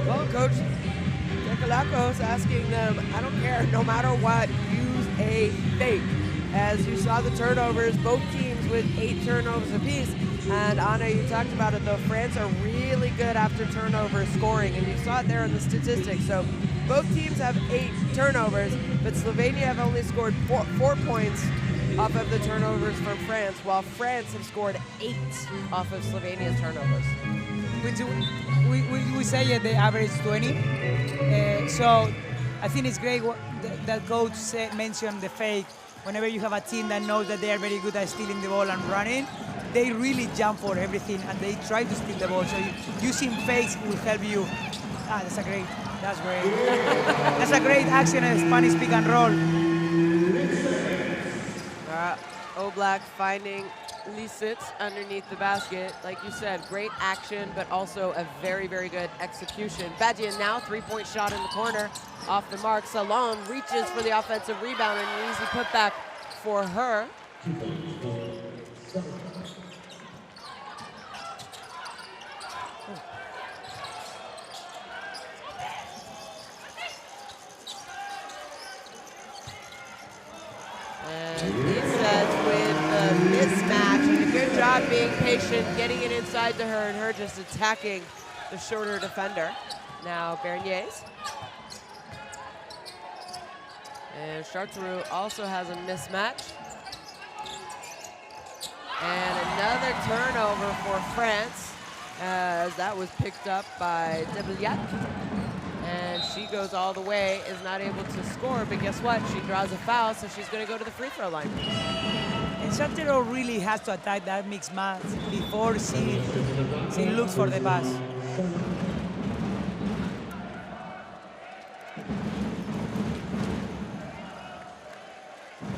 Well, Coach Nikolakos asking them, I don't care, no matter what, use a fake. As you saw the turnovers, both teams with 8 turnovers apiece. And Anna, you talked about it though, France are really good after turnovers scoring, and you saw it there in the statistics. So both teams have 8 turnovers, but Slovenia have only scored 4 points off of the turnovers from France, while France have scored 8 off of Slovenia's turnovers. We say the average 20. So I think it's great that coach mentioned the fake. Whenever you have a team that knows that they are very good at stealing the ball and running, they really jump for everything and they try to steal the ball. So using fakes will help you. That's great. That's a great action in Spanish pick and roll. Oblak finding Lisits underneath the basket. Like you said, great action, but also a very, very good execution. Badian now, 3-point shot in the corner, off the mark. Salon reaches for the offensive rebound and an easy putback for her. And Lisits with the mismatch, and a good job being patient, getting it inside to her, and her just attacking the shorter defender. Now Berniers. And Chartreux also has a mismatch. And another turnover for France, as that was picked up by Debiliat. And she goes all the way, is not able to score, but guess what? She draws a foul, so she's going to go to the free throw line. And Chartreux really has to attack that mixed match before she looks for the pass.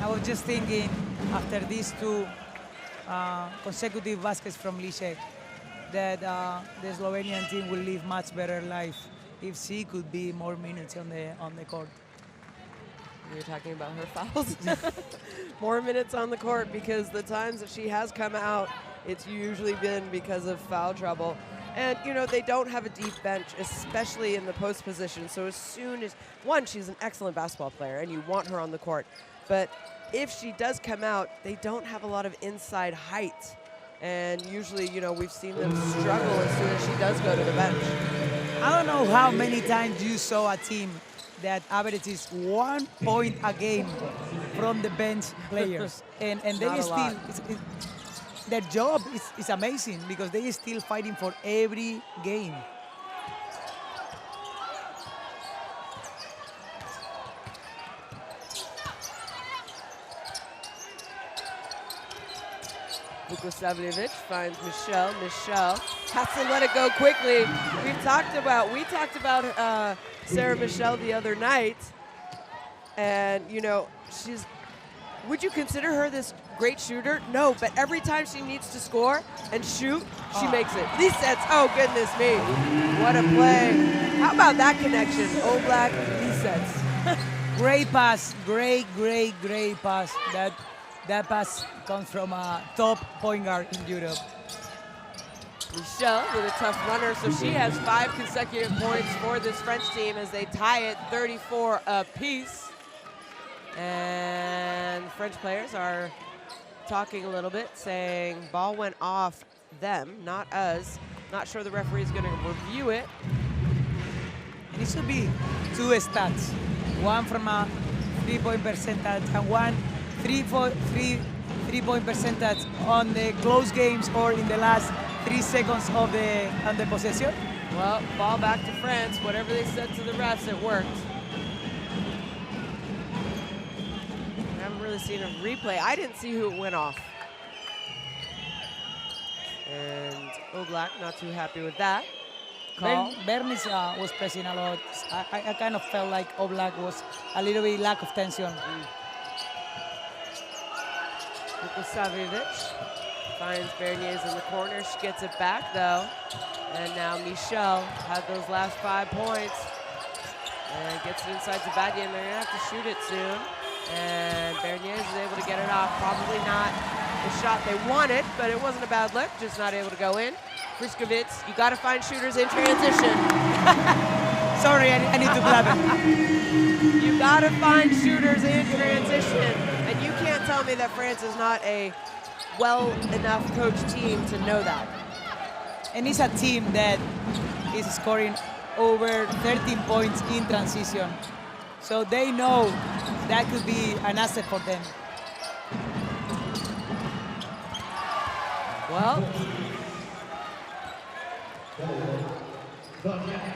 I was just thinking, after these 2 consecutive baskets from Lisek, that the Slovenian team will live much better life if she could be more minutes on the court. You're talking about her fouls? More minutes on the court, because the times that she has come out, it's usually been because of foul trouble. And, you know, they don't have a deep bench, especially in the post position. So as soon as, one, she's an excellent basketball player, and you want her on the court. But if she does come out, they don't have a lot of inside height. And usually, you know, we've seen them struggle as soon as she does go to the bench. I don't know how many times you saw a team that averages 1 point a game from the bench players. and they still, their job is amazing because they are still fighting for every game. Vukosavljevic finds Michelle. Michelle has to let it go quickly. We talked about Sarah Michelle the other night, and you know, would you consider her this great shooter? No, but every time she needs to score and shoot, she makes it. Lisits, oh goodness me, what a play. How about that connection? Oblak, Lisits. Great pass, great pass. That pass comes from a top point guard in Europe. Michelle with a tough runner, so she has 5 consecutive points for this French team as they tie it 34 apiece. And French players are talking a little bit, saying ball went off them, not us. Not sure the referee is going to review it. And it should be 2 stats. One from a 3-point percentage and one 3-point percentage on the close games or in the last 3 seconds of the possession. Well, ball back to France. Whatever they said to the refs, it worked. I haven't really seen a replay. I didn't see who it went off. And Oblak not too happy with that call. Bernice was pressing a lot. I kind of felt like Oblak was a little bit lack of tension. Vukosavljevic finds Berniers in the corner. She gets it back though. And now Michelle had those last 5 points. And gets it inside to Badian. They're gonna have to shoot it soon. And Berniers is able to get it off. Probably not the shot they wanted, but it wasn't a bad look, just not able to go in. Friskovitz, you gotta find shooters in transition. Sorry, I need to blab it. You gotta find shooters in transition. And you can't tell me that France is not a well enough coached team to know that. And it's a team that is scoring over 13 points in transition. So they know that could be an asset for them. Well,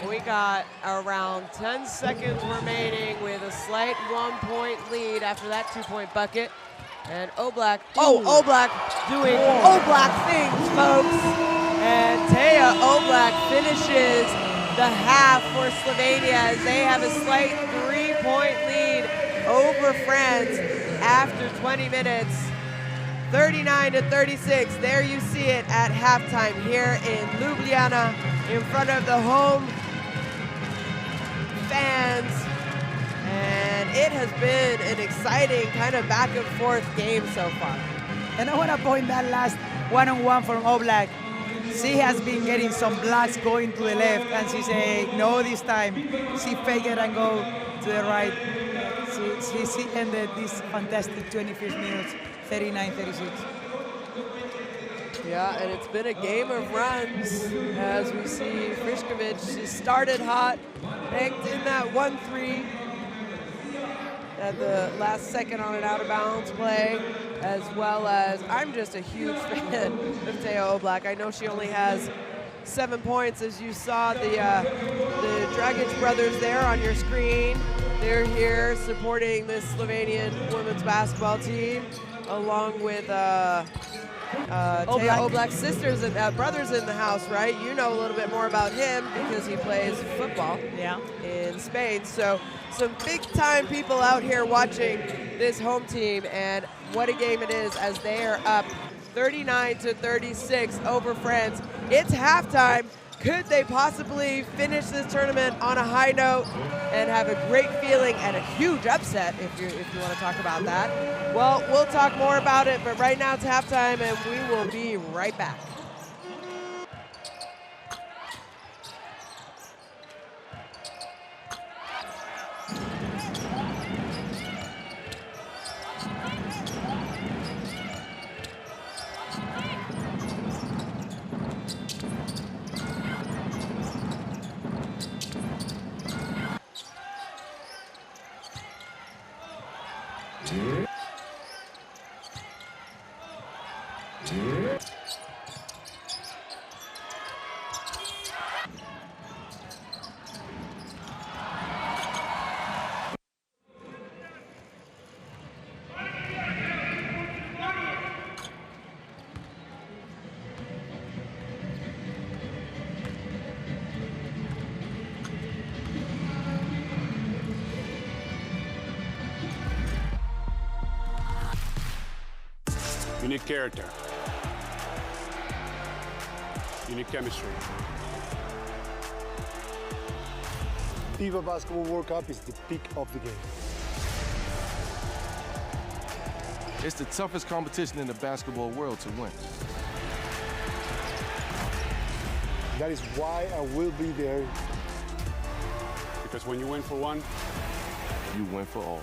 we got around 10 seconds remaining with a slight 1-point lead after that 2-point bucket. And Oblak, Oblak doing Oblak things, folks. And Teja Oblak finishes the half for Slovenia as they have a slight 3-point lead over France after 20 minutes. 39-36, there you see it at halftime here in Ljubljana in front of the home fans. And it has been an exciting kind of back and forth game so far. And I want to point that last one-on-one from Oblak. She has been getting some blocks going to the left, and she said no this time. She fake it and go to the right. She ended this fantastic 25th minutes, 39-36. Yeah, and it's been a game of runs as we see Frišković. She started hot, banked in that 1-3 at the last second on an out-of-bounds play, as well as I'm just a huge fan of Teja Oblak. I know she only has 7 points, as you saw the Dragic brothers there on your screen. They're here supporting this Slovenian women's basketball team, along with Teja Oblak's sisters and brothers in the house, right? You know a little bit more about him because he plays football in Spain. So some big-time people out here watching this home team, and what a game it is as they are up 39-36 over France. It's halftime. Could they possibly finish this tournament on a high note and have a great feeling and a huge upset, if you want to talk about that? Well, we'll talk more about it, but right now it's halftime, and we will be right back. You need character. You need chemistry. FIBA Basketball World Cup is the peak of the game. It's the toughest competition in the basketball world to win. That is why I will be there. Because when you win for one, You win for all.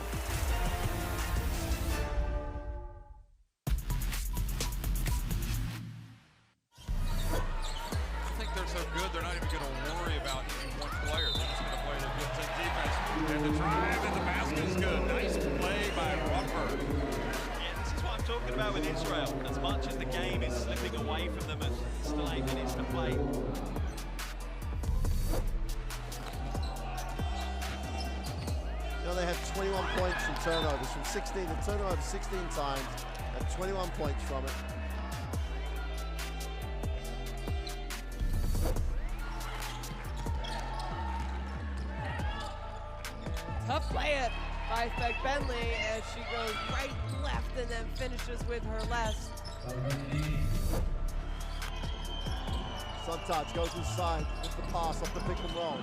I think they're so good, they're not even going to worry about any one player. They're just going to play their good team defense. And the drive in the basket is good. Nice play by Rumford. Yeah, this is what I'm talking about with Israel. As much as the game is slipping away from them, it's still 8 minutes to play. You know, they had 21 points from turnovers, from 16, the turnover 16 times, had 21 points from it. Tough play it by Bentley as she goes right, left, and then finishes with her left. Suntouch goes inside with the pass off the pick and roll.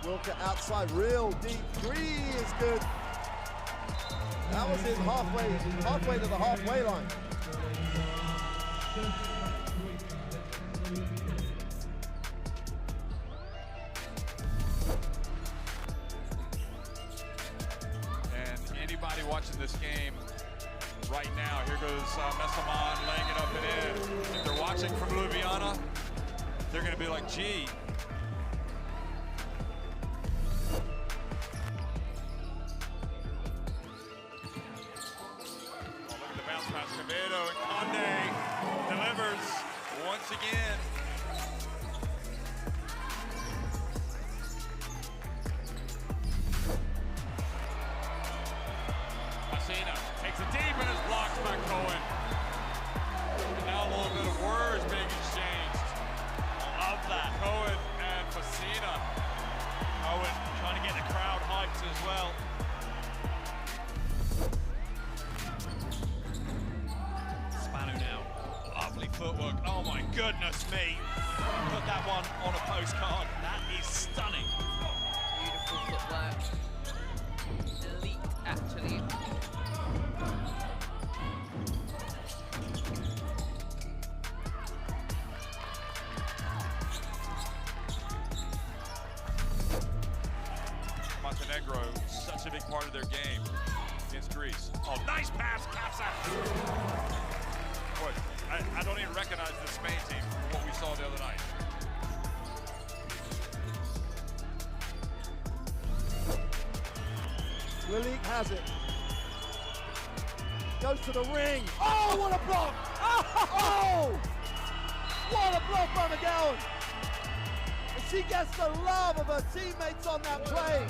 Wilker outside, real deep three is good. That was in halfway to the halfway line. And anybody watching this game right now. Here goes Messaman laying it up and in. If they're watching from Ljubljana, they're going to be like, gee. Oh, look at the bounce pass. Quevedo and Conde delivers once again. Takes it deep and is blocked by Cohen. And now a little bit of words being exchanged. Love that. Cohen and Facina. Cohen trying to get the crowd hyped as well. Spanu now. Lovely footwork. Oh my goodness me. Put that one on a postcard. That is stunning. Beautiful footwork. Elite, actually. Montenegro, such a big part of their game against Greece. Oh, nice pass, Kapsa. Boy, I don't even recognize the Spain team from what we saw the other night. Lilik has it. Goes to the ring. Oh, what a block! Oh! What a block by McGowan! And she gets the love of her teammates on that play.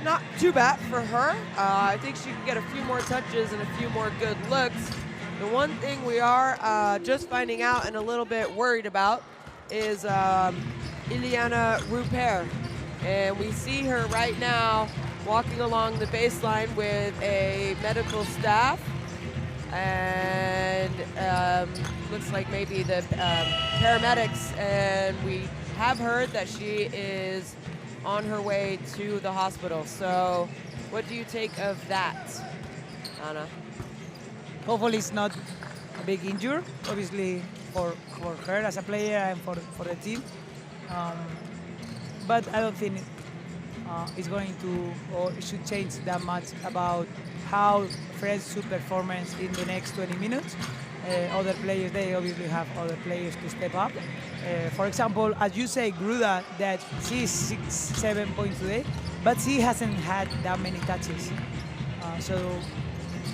not too bad for her. I think she can get a few more touches and a few more good looks. The one thing we are just finding out and a little bit worried about is Ileana Rupert. And we see her right now walking along the baseline with a medical staff. And looks like maybe the paramedics. And we have heard that she is on her way to the hospital. So what do you take of that, Anna? Hopefully it's not a big injury, obviously for her as a player and for the team. But I don't think it's going to, or it should change that much about how France should performance in the next 20 minutes. Other players, they obviously have other players to step up. For example, as you say, Gruda, that she's 6-7 points today, but she hasn't had that many touches. So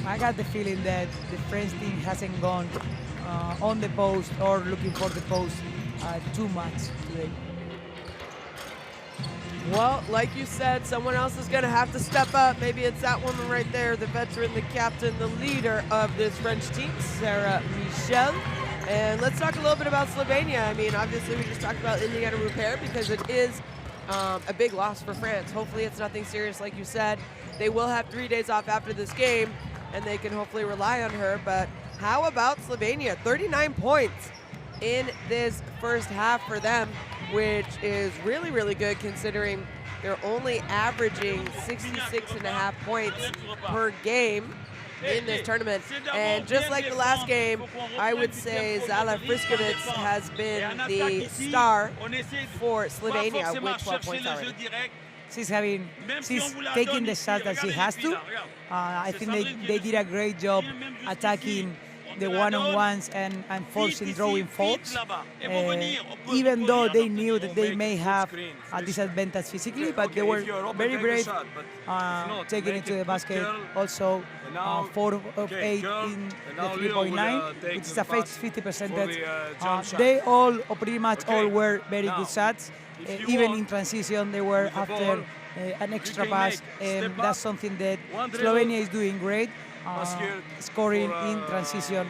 I got the feeling that the French team hasn't gone on the post or looking for the post too much today. Well, like you said, someone else is going to have to step up. Maybe it's that woman right there, the veteran, the captain, the leader of this French team, Sarah Michel. And let's talk a little bit about Slovenia. I mean, obviously, we just talked about Ileana Rupert because it is a big loss for France. Hopefully, it's nothing serious, like you said. They will have 3 days off after this game, and they can hopefully rely on her. But how about Slovenia? 39 points in this first half for them, which is really, really good considering they're only averaging 66.5 points per game in this tournament. And just like the last game, I would say Zala Friskovic has been the star for Slovenia with 12 points already. She's taking the shot that she has to. I think they did a great job attacking the one-on-ones and forcing drawing faults, even though they knew that they may have a disadvantage physically, but they were very brave taking it to the basket. Also, 4 of 8 in the 3.9, which is a 50 percentage. They all, or pretty much all, were very good shots. Even in transition, they were after an extra pass, and that's something that Slovenia is doing great. Scoring in transition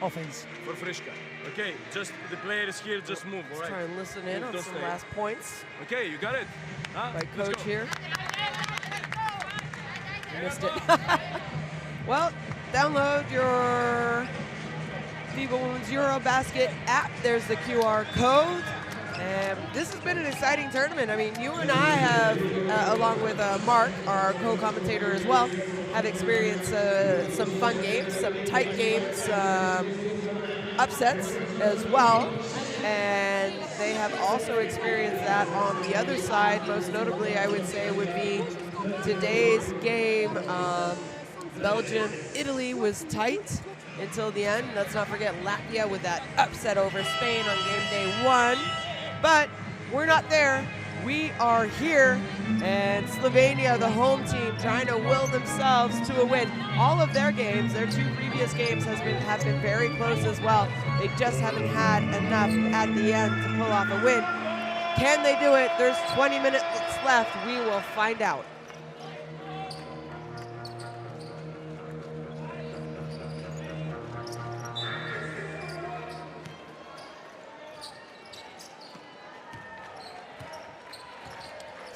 offense. For Friska. Okay, just the players here, just move, all right? Let's try and listen in on some last points. Okay, you got it. By coach here. You missed it. Well, download your FIBA Women's EuroBasket app. There's the QR code. And this has been an exciting tournament. I mean, you and I have, along with Mark, our co-commentator as well, have experienced some fun games, some tight games, upsets as well. And they have also experienced that on the other side. Most notably, I would say, would be today's game. Belgium-Italy was tight until the end. Let's not forget Latvia with that upset over Spain on game day 1. But we're not there. We are here, and Slovenia, the home team, trying to will themselves to a win. All of their games, their 2 previous games, have been very close as well. They just haven't had enough at the end to pull off a win. Can they do it? There's 20 minutes left. We will find out.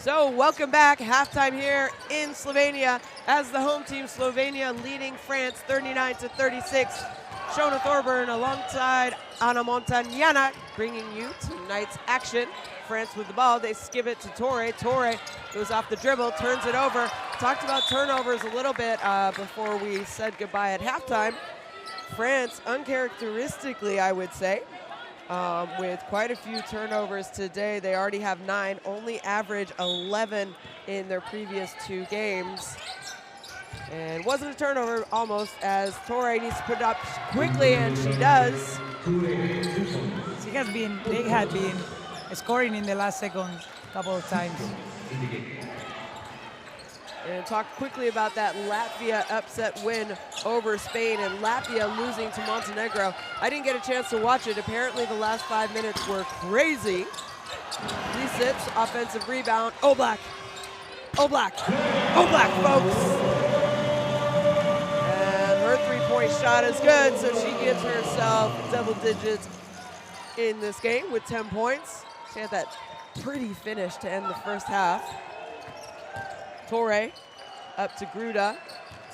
So welcome back, halftime here in Slovenia as the home team, Slovenia leading France 39-36. Shona Thorburn alongside Ana Montagnana bringing you tonight's action. France with the ball, they skip it to Torre. Torre goes off the dribble, turns it over. Talked about turnovers a little bit before we said goodbye at halftime. France, uncharacteristically, I would say, with quite a few turnovers today. They already have 9, only average 11 in their previous 2 games. And wasn't a turnover almost, as Torre needs to put it up quickly, and she does. They had been scoring in the last seconds a couple of times. And talk quickly about that Latvia upset win over Spain, and Latvia losing to Montenegro. I didn't get a chance to watch it. Apparently the last 5 minutes were crazy. Lisitz, offensive rebound. Oblak Oblak, folks. And her three-point shot is good, so she gives herself double digits in this game with 10 points. She had that pretty finish to end the first half. Torre up to Gruda,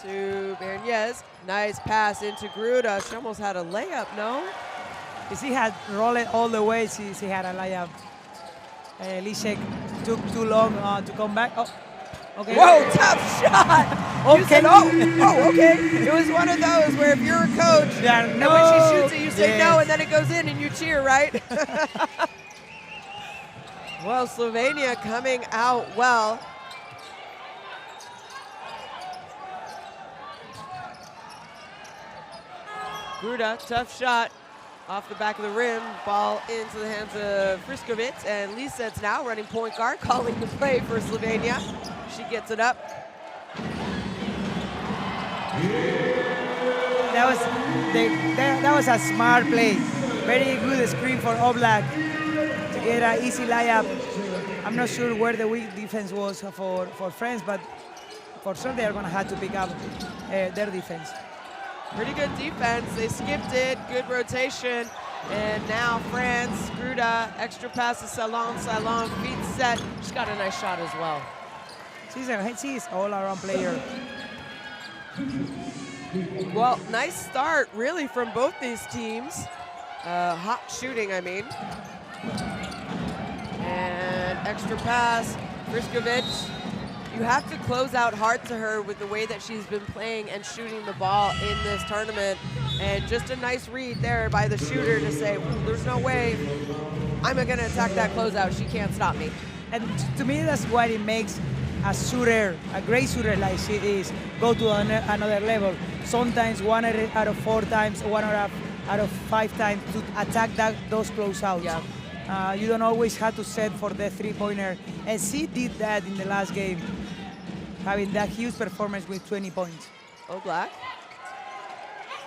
to Berniez. Nice pass into Gruda. She almost had a layup, no? She had rolled it all the way. She had a layup. Lisek took too long to come back. Oh, okay. Whoa, tough shot. Okay. You said, oh, okay. It was one of those where if you're a coach, and when she shoots it, you say no, and then it goes in and you cheer, right? Well, Slovenia coming out well. Gruda, tough shot off the back of the rim. Ball into the hands of Friskovic, and Lisets now running point guard, calling the play for Slovenia. She gets it up. That was a smart play. Very good screen for Oblak to get an easy layup. I'm not sure where the weak defense was for France, but for sure they are going to have to pick up their defense. Pretty good defense. They skipped it. Good rotation. And now France, Gruda, extra pass to Salon, feet set. She's got a nice shot as well. She's an all-around player. Well, nice start, really, from both these teams. Hot shooting, I mean. And extra pass, Friskovic. You have to close out hard to her with the way that she's been playing and shooting the ball in this tournament. And just a nice read there by the shooter to say, there's no way I'm going to attack that closeout. She can't stop me. And to me, that's what it makes a shooter, a great shooter like she is, go to another level. Sometimes 1 out of 4 times, 1 out of 5 times to attack those closeouts. Yeah. You don't always have to set for the three-pointer. And she did that in the last game, having that huge performance with 20 points. Oblak.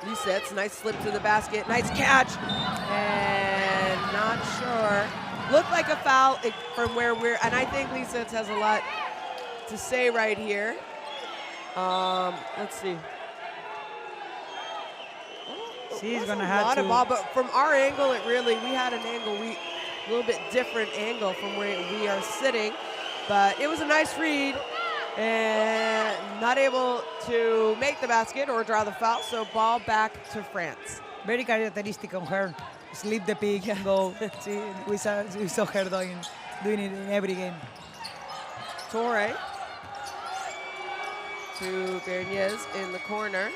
Resets, nice slip to the basket, nice catch. And not sure. Looked like a foul from where we're, and I think Resets has a lot to say right here. Let's see. She's gonna have to. Ball, but from our angle, we had an angle, a little bit different angle from where we are sitting. But it was a nice read, and not able to make the basket or draw the foul. So ball back to France. Very characteristic of her. Slip the pick and go. We saw her doing it in every game. Torre to Berniez in the corner.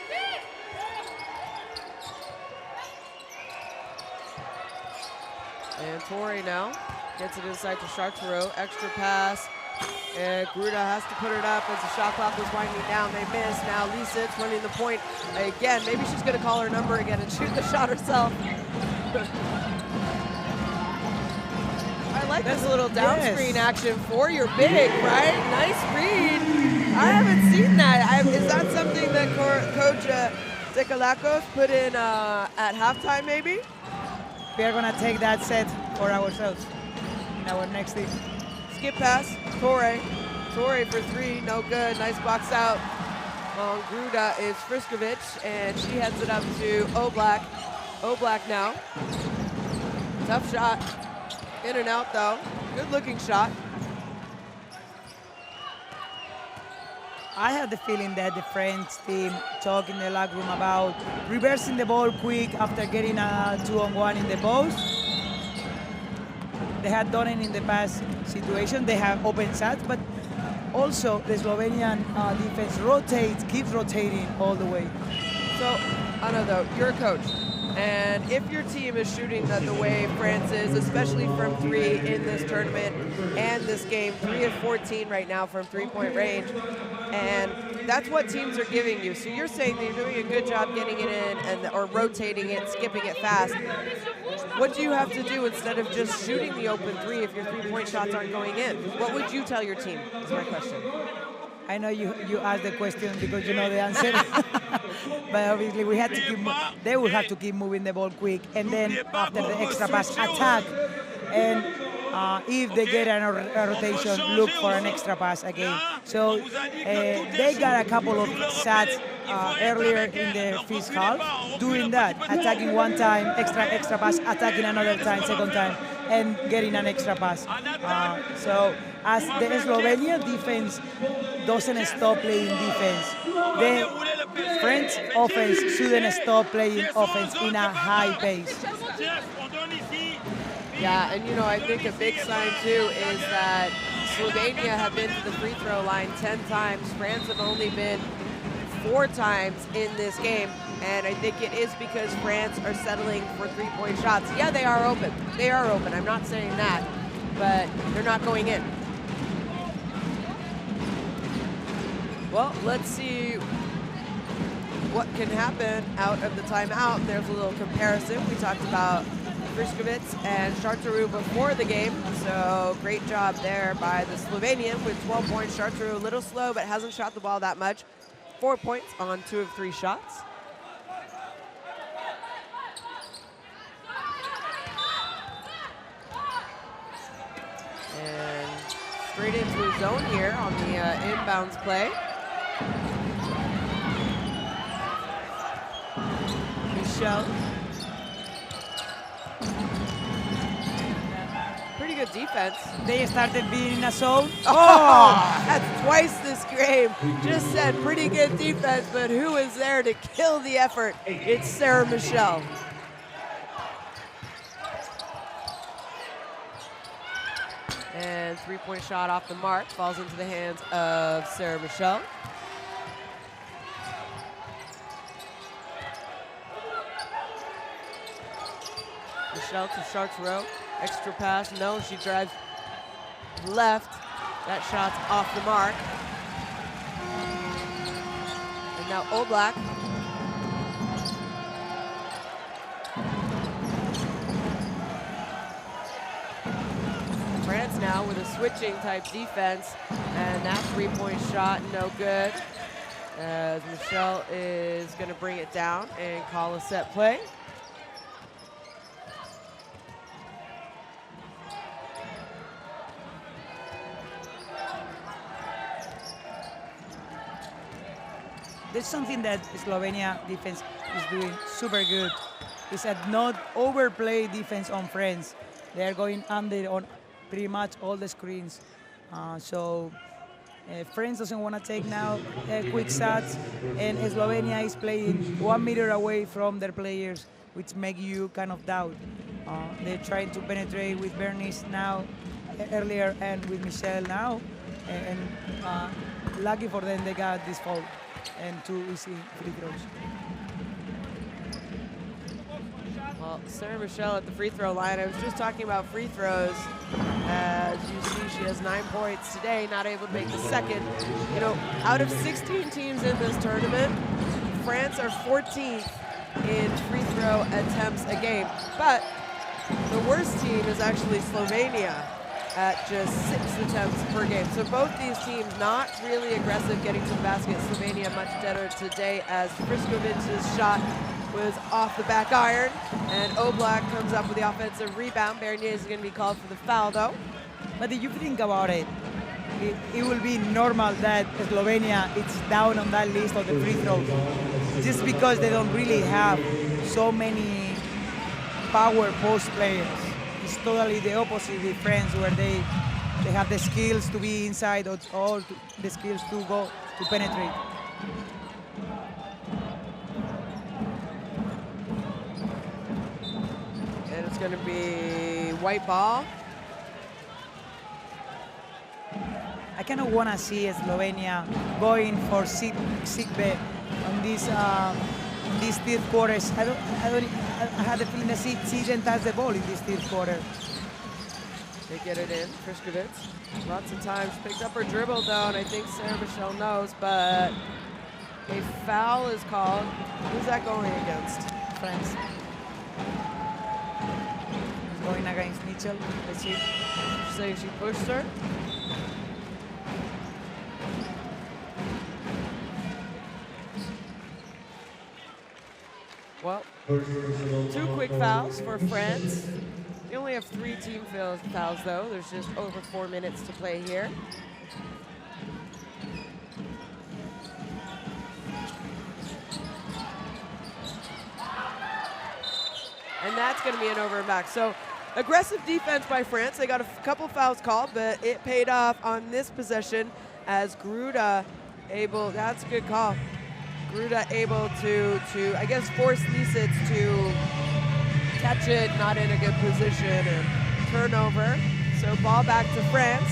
And Torre now gets it inside to Chartreau. Extra pass. And Gruda has to put it up as the shot clock was winding down. They miss. Now Lisitz running the point again. Maybe she's going to call her number again and shoot the shot herself. I like this little down screen action for your big, right? Nice read. I haven't seen that. Is that something that Coach Zekalakos put in at halftime, maybe? We are going to take that set for ourselves in our next team. Skip pass, Torre. Torre for 3, no good. Nice box out. On Gruda is Friskovic, and she heads it up to Oblak. Oblak now. Tough shot. In and out, though. Good-looking shot. I have the feeling that the French team talk in the locker room about reversing the ball quick after getting a 2-on-1 in the post. They had done it in the past situation. They have open shots, but also the Slovenian defense keeps rotating all the way. So, Anna, though, you're a coach. And if your team is shooting the way France is, especially from 3 in this tournament and this game, 3 of 14 right now from three-point range, and that's what teams are giving you. So you're saying that you're doing a good job getting it in or rotating it, skipping it fast. What do you have to do instead of just shooting the open 3 if your three-point shots aren't going in? What would you tell your team is my question. I know you asked the question because you know the answer. But obviously they will have to keep moving the ball quick, and then after the extra pass, attack. And if they get a rotation, look for an extra pass again. So they got a couple of shots earlier in the first half, doing that, attacking one time, extra pass, attacking another time, second time, and getting an extra pass. So as the Slovenia defense doesn't stop playing defense, the French offense shouldn't stop playing offense in a high pace. Yeah, and I think a big sign too is that Slovenia have been to the free throw line 10 times. France have only been 4 times in this game, and I think it is because France are settling for 3-point shots. Yeah, they are open. They are open. I'm not saying that, but they're not going in. Well, let's see what can happen out of the timeout. There's a little comparison. We talked about Frišković and Charteroux before the game, so great job there by the Slovenian with 12 points. Charteroux a little slow, but hasn't shot the ball that much. 4 points on 2 of 3 shots. And straight into his zone here on the inbounds play. Michel. Pretty good defense. They started being in a zone. Oh, that's twice this game. Just said pretty good defense, but who is there to kill the effort? It's Sarah Michel. And 3-point shot off the mark, falls into the hands of Sarah Michel. Michel to Charteroux. Extra pass, no, she drives left. That shot's off the mark. And now Oblak. France now with a switching type defense, and that 3-point shot, no good. As Michel is gonna bring it down and call a set play. There's something that Slovenia defense is doing super good. It's a not overplay defense on France. They are going under on pretty much all the screens. So France doesn't want to take now quick shots, and Slovenia is playing 1 meter away from their players, which make you kind of doubt. They're trying to penetrate with Bernice now, earlier, and with Michel now. And lucky for them, they got this foul and 2 easy free throws. Well, Sarah Michel at the free throw line. I was just talking about free throws. As you see, she has 9 points today, not able to make the second. Out of 16 teams in this tournament, France are 14th in free throw attempts a game. But the worst team is actually Slovenia at just 6 attempts per game. So both these teams not really aggressive getting to the basket. Slovenia much better today as Frišković's shot was off the back iron, and Oblak comes up with the offensive rebound. Bernier is going to be called for the foul, though. But if you think about it, it will be normal that Slovenia is down on that list of the free throws, just because they don't really have so many power post players. It's totally the opposite with France, where they have the skills to be inside or the skills to go to penetrate. And it's going to be white ball. I kind of want to see Slovenia going for sick bet on this third quarter. I had the feeling that she didn't touch the ball in this third quarter. They get it in. Frišković, lots of times picked up her dribble though, and I think Sarah Michel knows, but a foul is called. Who's that going against? France. It's going against Mitchell. Let's see. She's saying she pushed her. Well, 2 quick fouls for France. They only have 3 team fouls, though. There's just over 4 minutes to play here. And that's going to be an over and back. So aggressive defense by France. They got a couple fouls called, but it paid off on this possession as Gruda able, that's a good call. Gruda able to I guess, force Lisitz to catch it, not in a good position, and turnover. So ball back to France.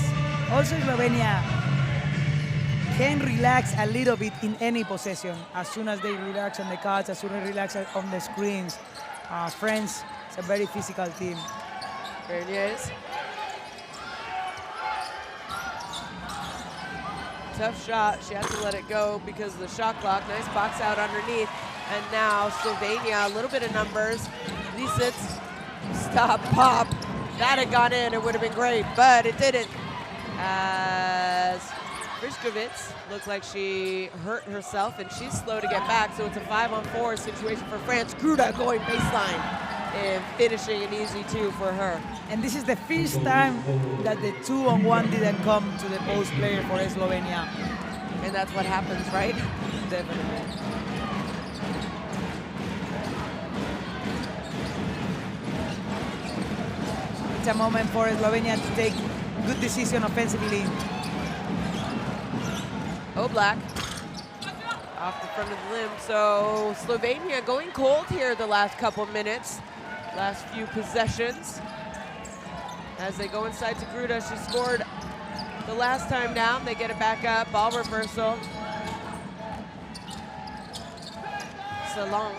Also Slovenia can relax a little bit in any possession. As soon as they relax on the cuts, as soon as they relax on the screens, France is a very physical team. Berniers. Tough shot. She had to let it go because of the shot clock. Nice box out underneath. And now Slovenia, a little bit of numbers. Lisitz, stop, pop. That had gone in, it would have been great, but it didn't. As Friškovic looked like she hurt herself, and she's slow to get back, so it's a 5-on-4 situation for France. Gruda going baseline and finishing an easy 2 for her. And this is the first time that the 2-on-1 didn't come to the post player for Slovenia. And that's what happens, right? Definitely. It's a moment for Slovenia to take good decision offensively. Oblak off the front of the limb. So Slovenia going cold here the last couple minutes, last few possessions. As they go inside to Gruda, she scored the last time down. They get it back up, ball reversal. Salon.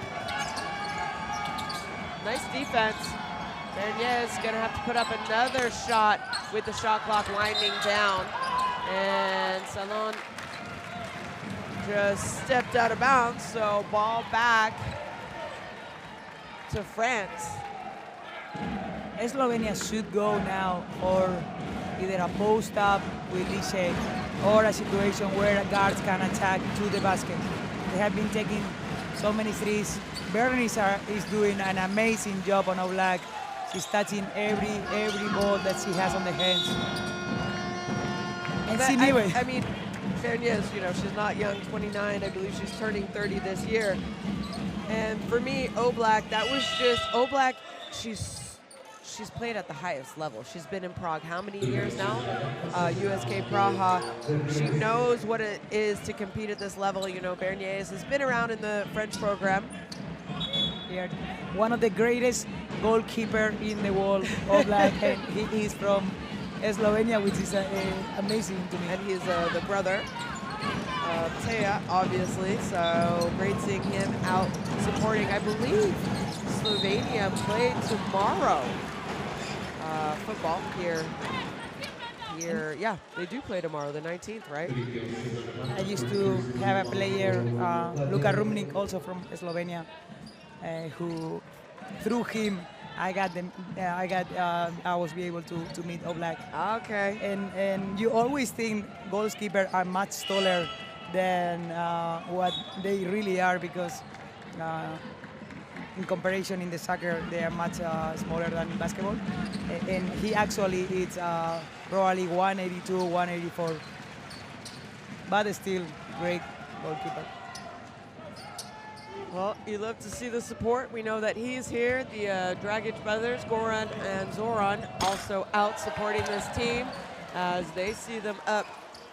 Nice defense. Berniers gonna have to put up another shot with the shot clock winding down. And Salon just stepped out of bounds, so ball back to France. Slovenia should go now for either a post-up with Lisitz or a situation where guards can attack to the basket. They have been taking so many threes. Bernice is doing an amazing job on Oblak. She's touching every ball that she has on the hands. And I mean, Bernier, you know, she's not young, 29. I believe she's turning 30 this year. And for me, Oblak, that was just Oblak. She's played at the highest level. She's been in Prague how many years now? USK Praha. She knows what it is to compete at this level. You know, Bernier has been around in the French program. Here, one of the greatest goalkeeper in the world, Oblak, and he is from Slovenia, which is amazing to me. And he's the brother of Thea, obviously. So great seeing him out supporting. I believe Slovenia play tomorrow. Football here. Yeah, they do play tomorrow, the 19th, right? I used to have a player, Luka Rumnik, also from Slovenia, who through him I was able to meet Oblak. Okay. And you always think goalkeepers are much taller than what they really are, because in comparison in the soccer they are much smaller than in basketball. And he actually is probably 182, 184, but still great goalkeeper. Well, you love to see the support. We know that he's here. The Dragic brothers, Goran and Zoran, also out supporting this team as they see them up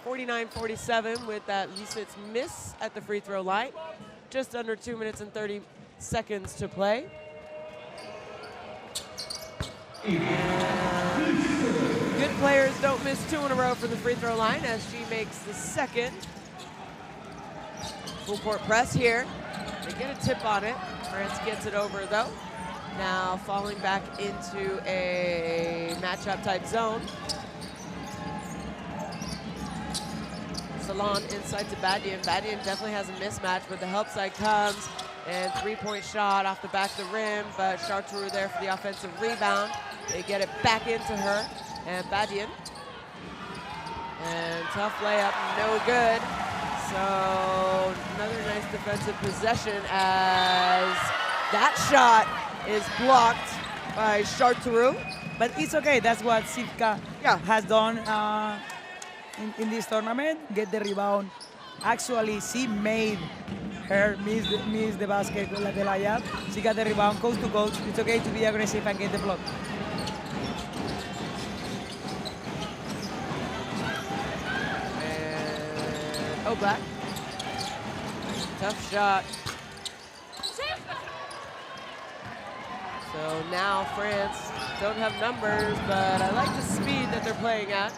49-47 with that Lisitz miss at the free throw line. Just under 2 minutes and 30 seconds to play. And good players don't miss 2 in a row from the free throw line as she makes the second. Full court press here. They get a tip on it. France gets it over though. Now falling back into a matchup type zone. Salon inside to Badian. Badian definitely has a mismatch, but the help side comes. And 3-point shot off the back of the rim, but Chartreux there for the offensive rebound. They get it back into her, and Badian. And tough layup, no good. So another nice defensive possession as that shot is blocked by Charteroux. But it's okay. That's what Sivka has done in this tournament. Get the rebound. Actually, she made her miss the basket with the layup. She got the rebound, coast to coast. It's okay to be aggressive and get the block. And Black. Tough shot. So now France don't have numbers, but I like the speed that they're playing at.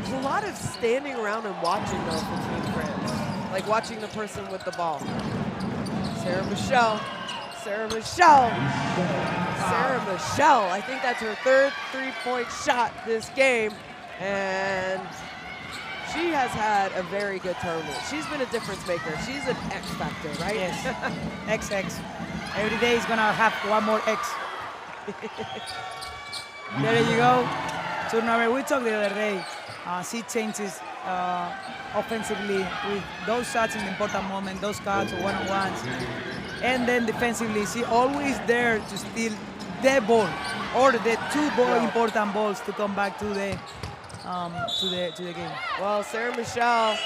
There's a lot of standing around and watching though for Team France. Like watching the person with the ball. Sarah Michelle. Sarah Michelle. Sarah Michelle. I think that's her third three-point shot this game. And she has had a very good tournament. She's been a difference maker. She's an X factor, right? Yes. XX. Every day is gonna have one more X. There you go. Tournament. We talked the other day. She changes offensively with those shots in the important moment, those cuts or one-on-ones, and then defensively, she always there to steal the ball or the two important balls to come back to the game. Well, Sarah Michelle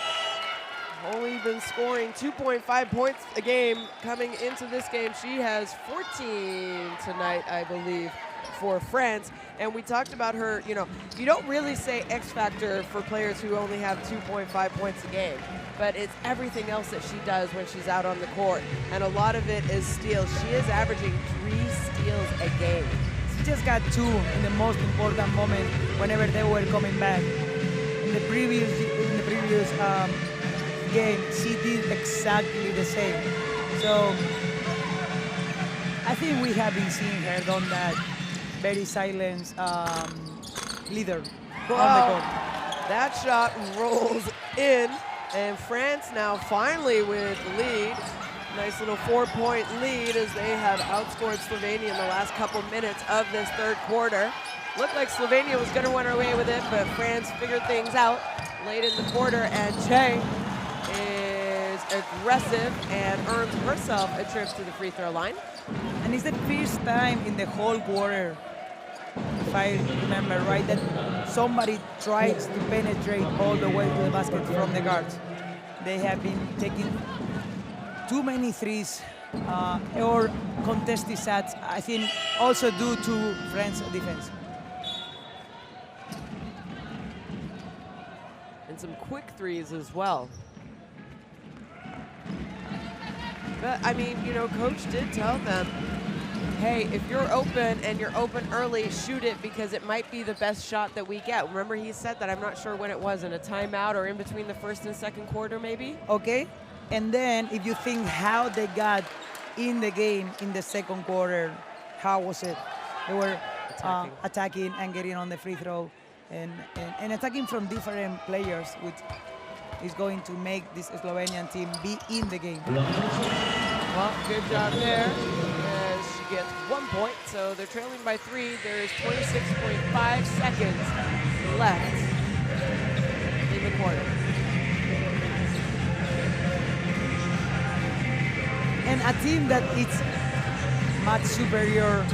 only been scoring 2.5 points a game coming into this game. She has 14 tonight, I believe, for France. And we talked about her, you know, you don't really say X factor for players who only have 2.5 points a game, but it's everything else that she does when she's out on the court. And a lot of it is steals. She is averaging 3 steals a game. She just got 2 in the most important moment whenever they were coming back. In the previous game, she did exactly the same. So I think we have been seeing her done that very silent leader on the court. That shot rolls in, and France now finally with the lead. Nice little 4-point lead as they have outscored Slovenia in the last couple minutes of this third quarter. Looked like Slovenia was going to run away with it, but France figured things out late in the quarter, and Che is aggressive and earns herself a trip to the free throw line. And it's the first time in the whole quarter, if I remember right, that somebody tries to penetrate all the way to the basket from the guards. They have been taking too many threes or contested shots, I think also due to France defense. And some quick threes as well. But, I mean, you know, Coach did tell them, hey, if you're open and you're open early, shoot it because it might be the best shot that we get. Remember he said that, I'm not sure when it was, in a timeout or in between the first and second quarter maybe? Okay, and then if you think how they got in the game in the second quarter, how was it? They were attacking and getting on the free throw and attacking from different players, which is going to make this Slovenian team be in the game. Well, good job there. As she gets 1 point, so they're trailing by 3. There's 26.5 seconds left in the quarter. And a team that is much superior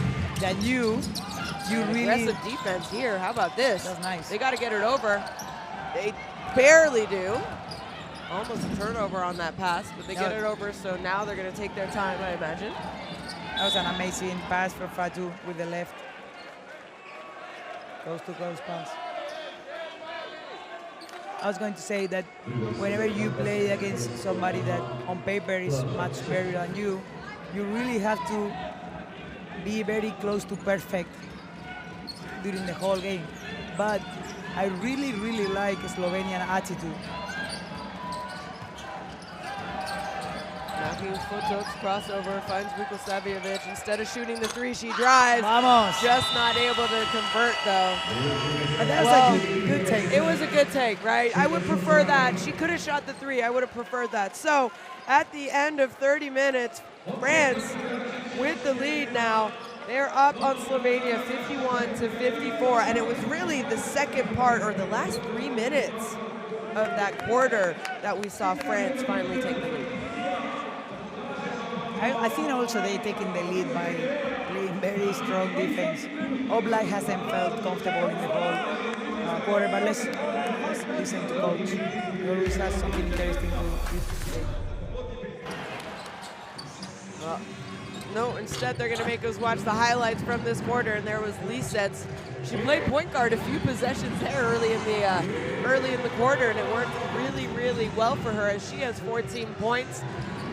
than you really... Aggressive defense here. How about this? That's nice. They got to get it over. They barely do. Almost a turnover on that pass, but they get it over, so now they're going to take their time, I imagine. That was an amazing pass for Fatu with the left. Close pass. I was going to say that whenever you play against somebody that on paper is much better than you, you really have to be very close to perfect during the whole game. But I really, really like Slovenian attitude. Knocking Footok's crossover, finds Vukosavljevic. Instead of shooting the 3, she drives. Vamos. Just not able to convert, though. But that was a good take. It was a good take, right? I would prefer that. She could have shot the 3. I would have preferred that. So, at the end of 30 minutes, France with the lead now. They're up on Slovenia 51-54, and it was really the second part, or the last 3 minutes of that quarter, that we saw France finally take the lead. I think also they taking the lead by playing very strong defense. Oblak hasn't felt comfortable in the whole quarter, but let's listen to coach. He always has something interesting to say. Well, no, instead they're going to make us watch the highlights from this quarter, and there was Lisets. She played point guard a few possessions there early in the quarter, and it worked really, really well for her, as she has 14 points,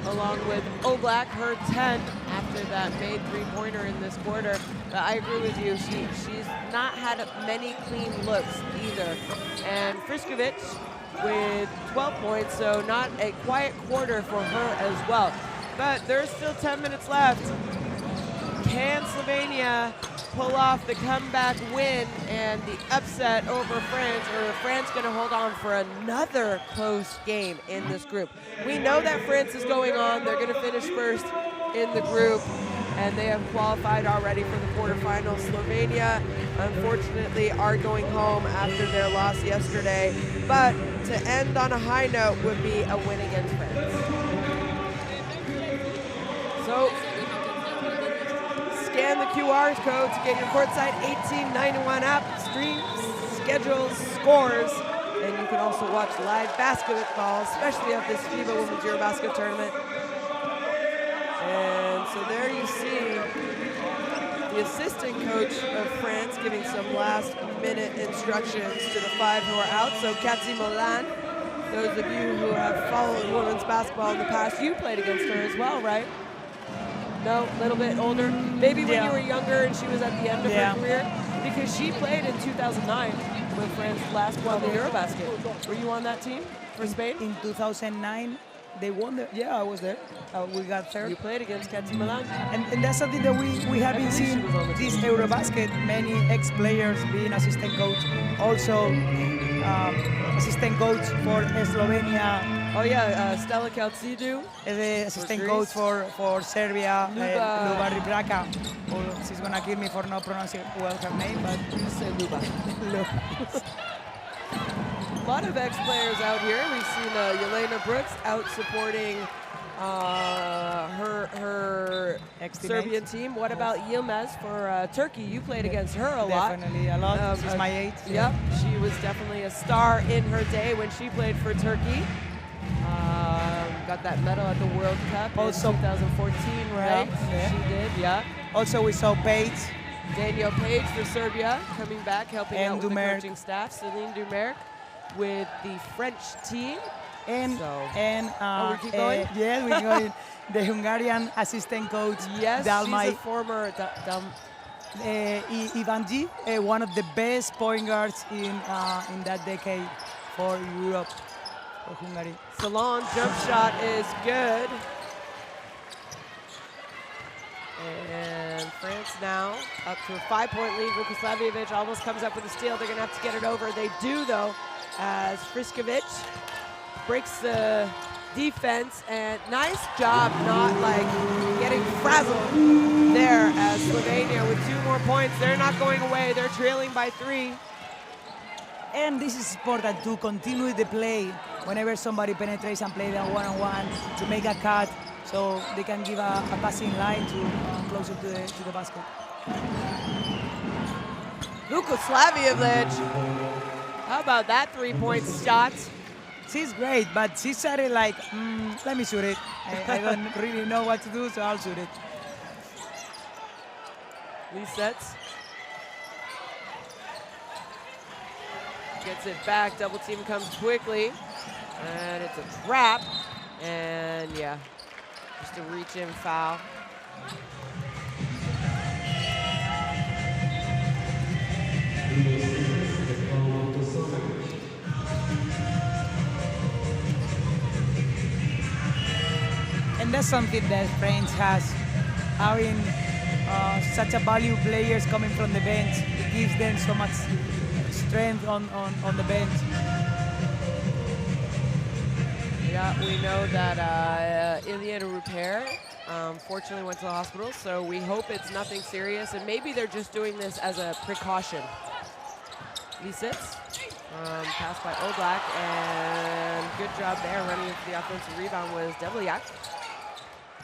along with Oblak, her 10 after that made three-pointer in this quarter. But I agree with you, she's not had many clean looks either. And Friskovic with 12 points, so not a quiet quarter for her as well. But there's still 10 minutes left. Can Slovenia pull off the comeback win and the upset over France, or is France going to hold on for another close game in this group? We know that France is going on. They're going to finish first in the group, and they have qualified already for the quarterfinals. Slovenia, unfortunately, are going home after their loss yesterday. But to end on a high note would be a win against France. So, scan the QR code to get your courtside 1891 app, streams, schedules, scores, and you can also watch live basketball, especially at this FIBA Women's EuroBasket tournament. And so there you see the assistant coach of France giving some last-minute instructions to the 5 who are out. So Cathy Molan, those of you who have followed women's basketball in the past, you played against her as well, right? No, a little bit older. Maybe when you were younger and she was at the end of her career, because she played in 2009 when France last won the EuroBasket. Were you on that team for Spain? In 2009, they won the, I was there. We got third. You played against Cathy Molan. And that's something that we have been seeing this EuroBasket, many ex-players being assistant coach. Also, assistant coach for Slovenia. Oh yeah, Stella Kaltsidou. The assistant coach for Serbia, Luba Ribraka. She's gonna kill me for not pronouncing well her name, but you say Luba. A lot of ex-players out here. We've seen Yelena Brooks out supporting her Serbian team. What about Yilmaz for Turkey? You played against her a lot. Definitely a lot. She's my age. Yep, she was definitely a star in her day when she played for Turkey. Got that medal at the World Cup also in 2014, right? Yeah. She did, yeah. Also, we saw Paige. Daniel Page for Serbia coming back, helping out with the coaching staff. Celine Dumerc with the French team. And we keep going? Yeah, we're going. The Hungarian assistant coach. Yes, Dalmai. she's a former Ivanji, one of the best point guards in that decade for Europe, for Hungary. Salon jump shot is good. And France now up to a 5-point lead. Vukoslavjevic almost comes up with a steal. They're going to have to get it over. They do, though, as Friskovic breaks the defense. And nice job not, like, getting frazzled there as Slovenia with 2 more points. They're not going away. They're trailing by 3. And this is important to continue the play whenever somebody penetrates and play them one-on-one to make a cut, so they can give a passing line to closer to the basket. Vukoslavjevic, how about that 3-point shot? She's great, but she started like, let me shoot it. I don't really know what to do, so I'll shoot it. Lisets. Gets it back, double team comes quickly, and it's a trap, and yeah, just a reach-in foul. And that's something that France has, having such a value players coming from the bench. It gives them so much strength on the bench. Yeah, we know that Iliana Rupert fortunately went to the hospital, so we hope it's nothing serious, and maybe they're just doing this as a precaution. Lisets, pass by Oblak, and good job there running into the offensive rebound was Devliak.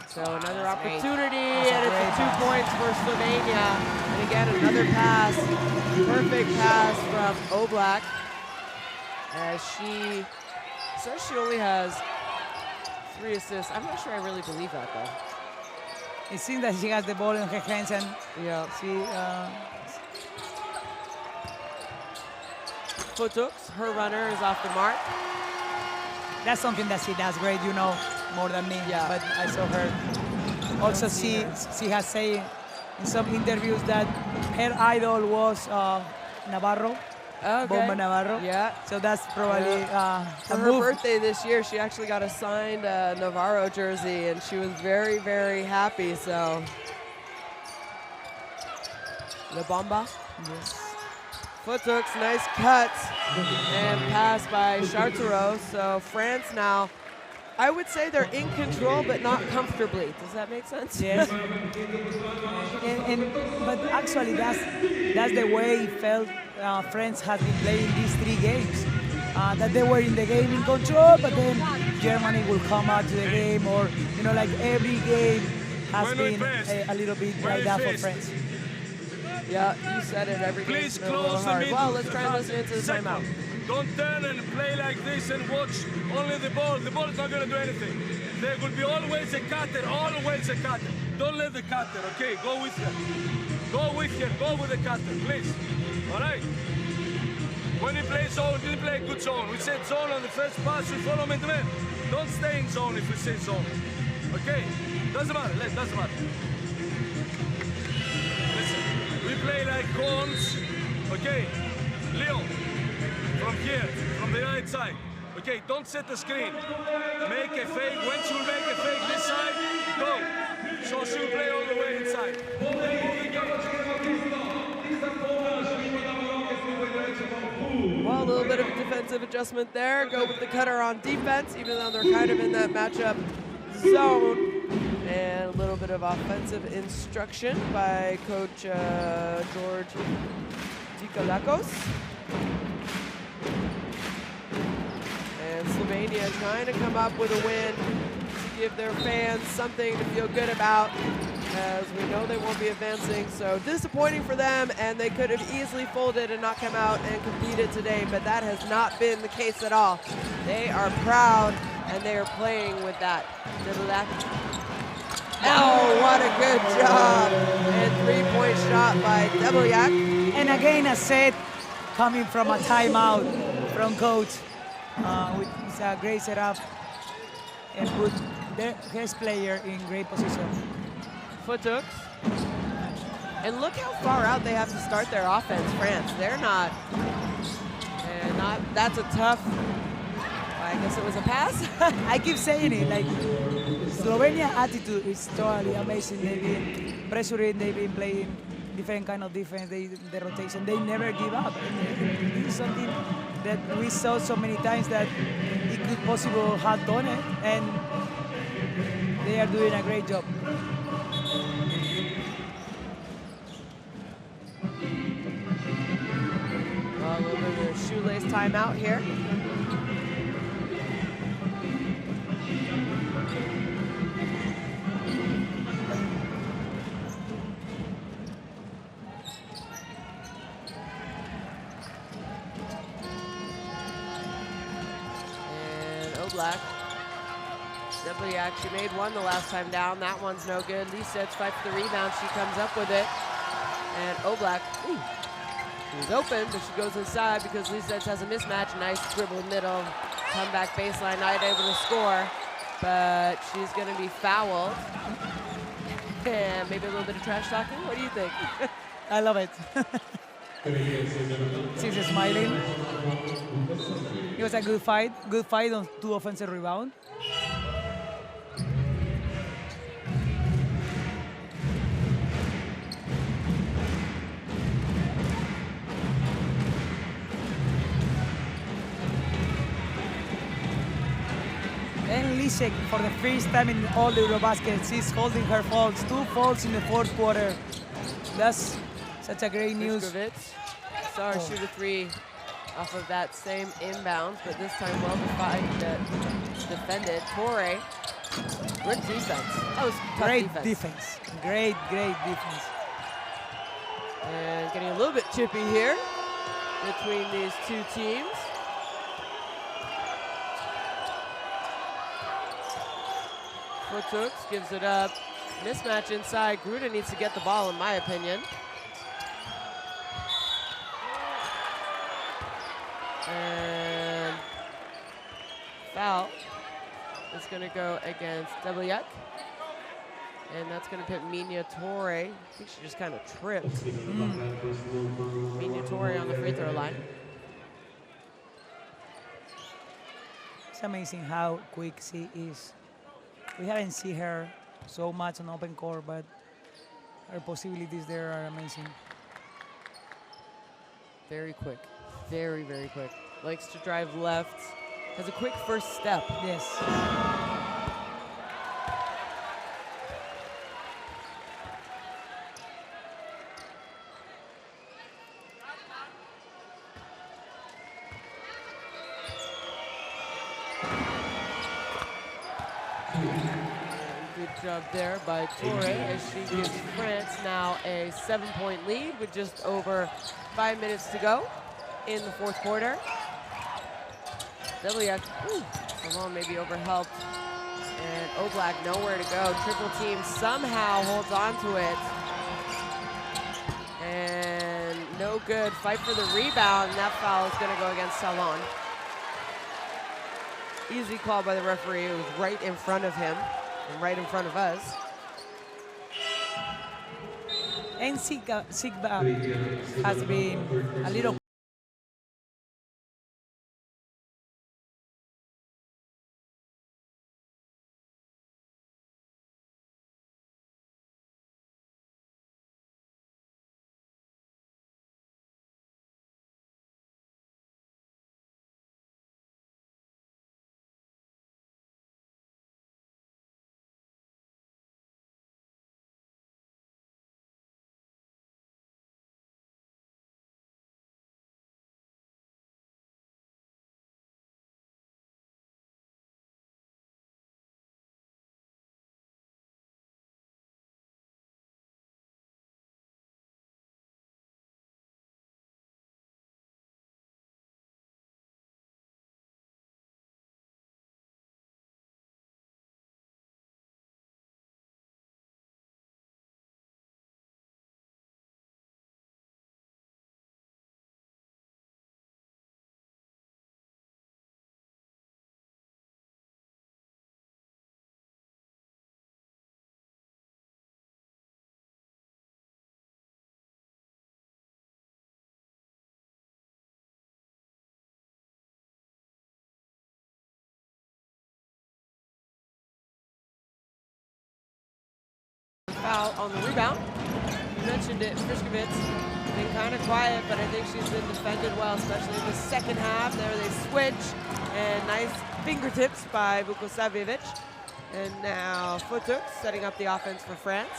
So another opportunity, and it's 2 points for Slovenia. And again, another pass, perfect pass from Oblak. As she says she only has 3 assists. I'm not sure I really believe that, though. It seems that she has the ball in her hands, and she... Futux, her runner is off the mark. That's something that she does great, you know, more than me. Yeah. But I saw her. Also, she has said in some interviews that her idol was Navarro. Okay. Bomba Navarro. Yeah. So that's probably for her birthday this year, she actually got a signed Navarro jersey, and she was very, very happy. So, La Bomba. Yes. Futux, nice cut and pass by Chartereau. So France now, I would say they're in control, but not comfortably. Does that make sense? Yes. But actually, that's the way it felt. France has been playing these 3 games. That they were in the game in control, but then Germany will come out to the game, or you know, like every game has been a little bit like that for France. Yeah, you said it. Every Please game's close the hard. middle. Well, let's try and listen into the timeout. Don't turn and play like this and watch only the ball. The ball is not going to do anything. There will be always a cutter, always a cutter. Don't let the cutter, okay? Go with her. Go with her. Go with the cutter, please. All right? When you play zone, you play good zone. We said zone on the first pass, we follow man-to-man. Don't stay in zone if we say zone. Okay? Doesn't matter. Doesn't matter. Listen, we play like cones. Okay? Leon, from here, from the right side. Okay, don't set the screen. Make a fake. When she will make a fake this side, go. So she'll play all the way inside. Well, a little bit of a defensive adjustment there. Go with the cutter on defense, even though they're kind of in that matchup zone. And a little bit of offensive instruction by Coach George Dikalakos. And Slovenia trying to come up with a win to give their fans something to feel good about, as we know they won't be advancing. So disappointing for them, and they could have easily folded and not come out and competed today, but that has not been the case at all. They are proud, and they are playing with that. Oh, what a good job. And 3-point shot by Debelyak. And again, a set coming from a timeout from coach. It's a great setup and put his player in great position. Futux. And look how far out they have to start their offense, France. They're not, that's a tough, I guess it was a pass. I keep saying it, like, Slovenia attitude is totally amazing. They've been pressuring, they've been playing different kind of defense, the rotation. They never give up. And this is something that we saw so many times that it could possibly have done it, and they are doing a great job. Well, a little bit of a shoelace timeout here. Oblak. Debelyak, she made one the last time down. That one's no good. Lisets fights the rebound. She comes up with it. And Oblak, she's open, but she goes inside because Lisets has a mismatch. Nice dribble middle. Come back baseline, not able to score. But she's going to be fouled. And maybe a little bit of trash talking. What do you think? I love it. She's smiling. It was a good fight on 2 offensive rebounds. And Lisek, for the first time in all the EuroBasket, she's holding her faults. 2 faults in the 4th quarter. That's such a great news. Saw her shoot a 3 off of that same inbound, but this time well defended. Torre Good defense. That was tough Great defense. Great defense. And getting a little bit chippy here between these two teams. Foothooks gives it up. Mismatch inside. Gruda needs to get the ball, in my opinion. And foul is going to go against Debliak. And that's going to put Mina Torre. I think she just kind of tripped. Mina Torre on the free throw line. It's amazing how quick she is. We haven't seen her so much on open court, but her possibilities there are amazing. Very quick. Very, very quick. Likes to drive left. Has a quick first step. Yes. Good job there by Torre as she gives France now a 7-point lead with just over 5 minutes to go in the fourth quarter. Debliak, Salon maybe overhelped. And Oblak nowhere to go. Triple team somehow holds on to it. And no good. Fight for the rebound, and that foul is going to go against Salon. Easy call by the referee. It was right in front of him and right in front of us. And Sigba has been a little foul on the rebound. You mentioned it, Frišković been kind of quiet, but I think she's been defended well, especially in the second half. There they switch, and nice fingertips by Vukosavljević. And now Foothooks setting up the offense for France.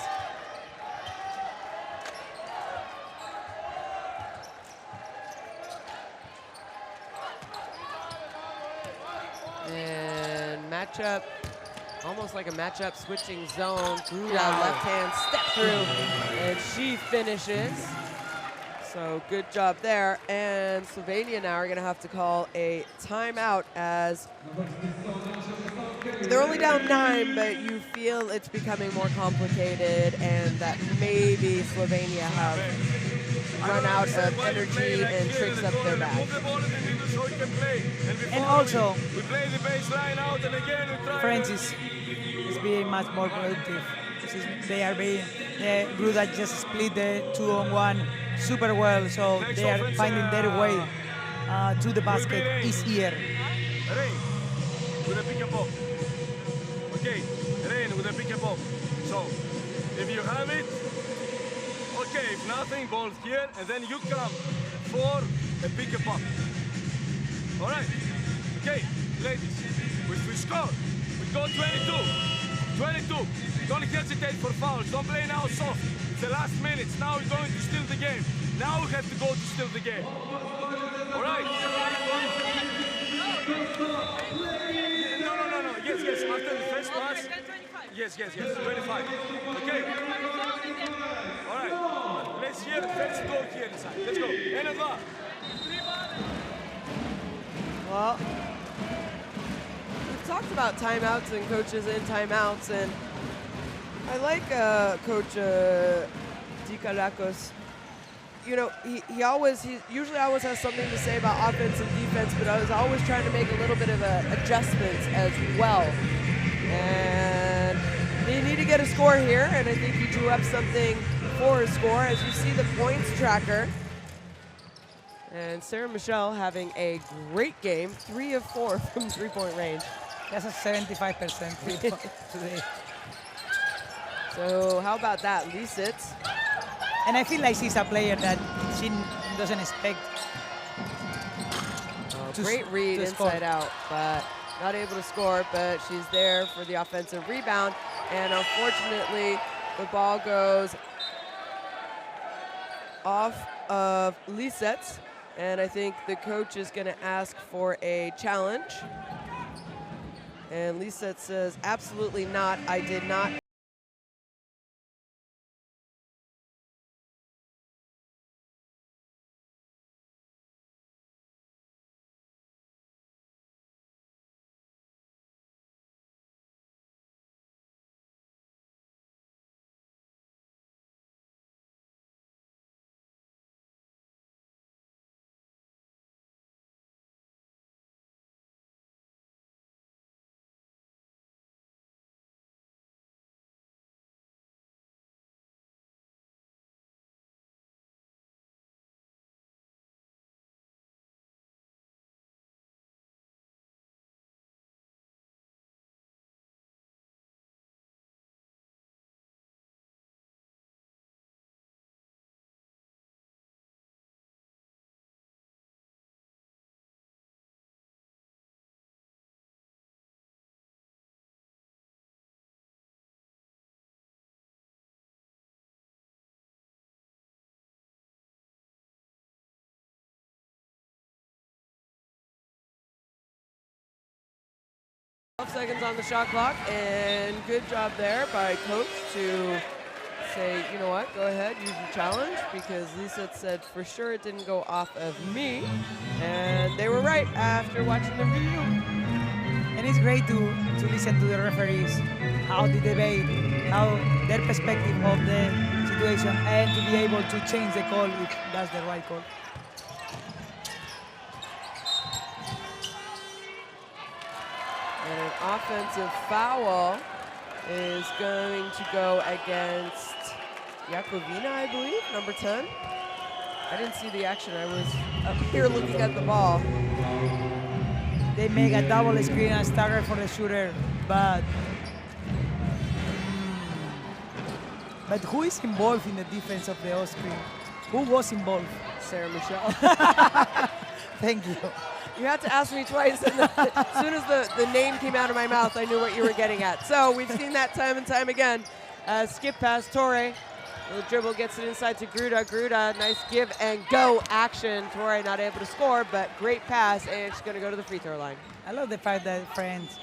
And matchup, almost like a matchup switching zone. Gruda left hand step through, and she finishes. So good job there. And Slovenia now are gonna have to call a timeout as they're only down 9, but you feel it's becoming more complicated and that maybe Slovenia have run out of energy and tricks up their bag. And also, France is being much more productive. They are being, Gruda just split the 2-on-1 super well, so they are finding their way to the basket easier. Rain with a pick and pop. Okay, Rain with a pick and pop. So, if you have it, okay, if nothing, ball here, and then you come for a pick and pop. All right, okay, ladies, if we score, we go 22. 22. Don't hesitate for fouls. Don't play now soft. It's the last minutes. Now we're going to steal the game. Now we have to go to steal the game. All right. No. Yes. After the first pass. Yes. 25. Okay. All right. Let's hear the first goal here inside. Let's go. Another. Well, we've talked about timeouts and coaches in timeouts, and I like Coach Dikalakos. You know, he usually always has something to say about offense and defense, but I was always trying to make a little bit of adjustments as well. And they need to get a score here, and I think he drew up something for a score. As you see the points tracker, and Sarah Michelle having a great game, 3 of 4 from three-point range. That's a 75% today. So how about that, Lisitz? And I feel like she's a player that she doesn't expect. Great read inside out, but not able to score, but she's there for the offensive rebound. And unfortunately, the ball goes off of Lisitz. And I think the coach is going to ask for a challenge. And Lisitz says, absolutely not, I did not. 12 seconds on the shot clock, and good job there by coach to say, you know what, go ahead, use your challenge, because Lisa said for sure it didn't go off of me, and they were right after watching the video. And it's great to listen to the referees, how they debate, how their perspective of the situation, and to be able to change the call if that's the right call. And an offensive foul is going to go against Yakovina, I believe, number 10. I didn't see the action. I was up here looking at the ball. They make a double screen and stagger for the shooter, but who is involved in the defense of the off-screen? Who was involved? Sarah Michelle. Thank you. You had to ask me twice, and as soon as the name came out of my mouth, I knew what you were getting at. So we've seen that time and time again. Skip pass, Torre. Little dribble gets it inside to Gruda. Gruda, nice give and go action. Torre not able to score, but great pass, and she's going to go to the free throw line. I love the fact that France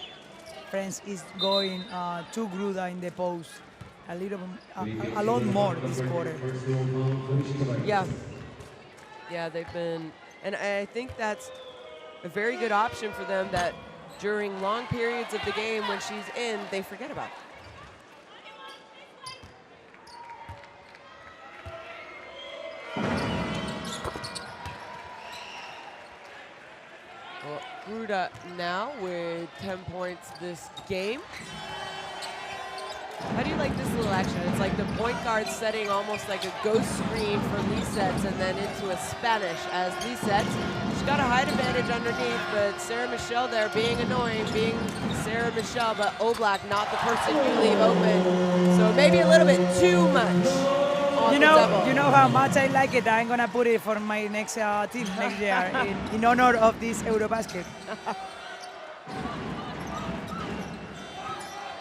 is going to Gruda in the post a lot more this quarter. Yeah, they've been, and I think that's a very good option for them, that during long periods of the game when she's in, they forget about it. Well, Gruda now with 10 points this game. How do you like this little action? It's like the point guard setting almost like a ghost screen for Lisitz and then into a Spanish as Lisitz. She's got a height advantage underneath, but Sarah Michelle there being annoying, being Sarah Michelle, but Oblak not the person you leave open. So maybe a little bit too much on you the know, double. You know how much I like it. I'm going to put it for my next team next year in honor of this EuroBasket.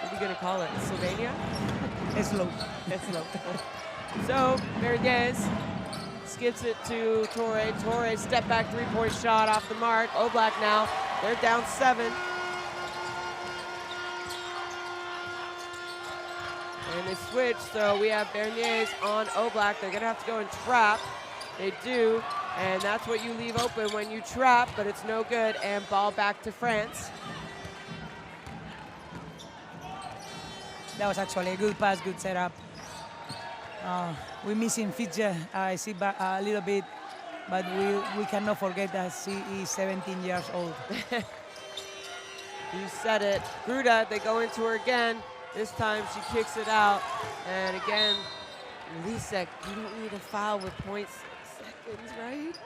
What are you going to call it? Slovenia? Slow. So, Verdes skips it to Torre. Torre step back three-point shot off the mark. Oblak now, they're down 7. switch, so we have Berniers on Oblak. They're gonna have to go and trap. They do, and that's what you leave open when you trap, but it's no good, and ball back to France. That was actually a good pass, good setup. We're missing Fitcher, I see a little bit, but we cannot forget that she is 17 years old. You said it. Gruda, they go into her again. This time she kicks it out. And again, Lisek, you don't need a foul with 0.6 seconds, right?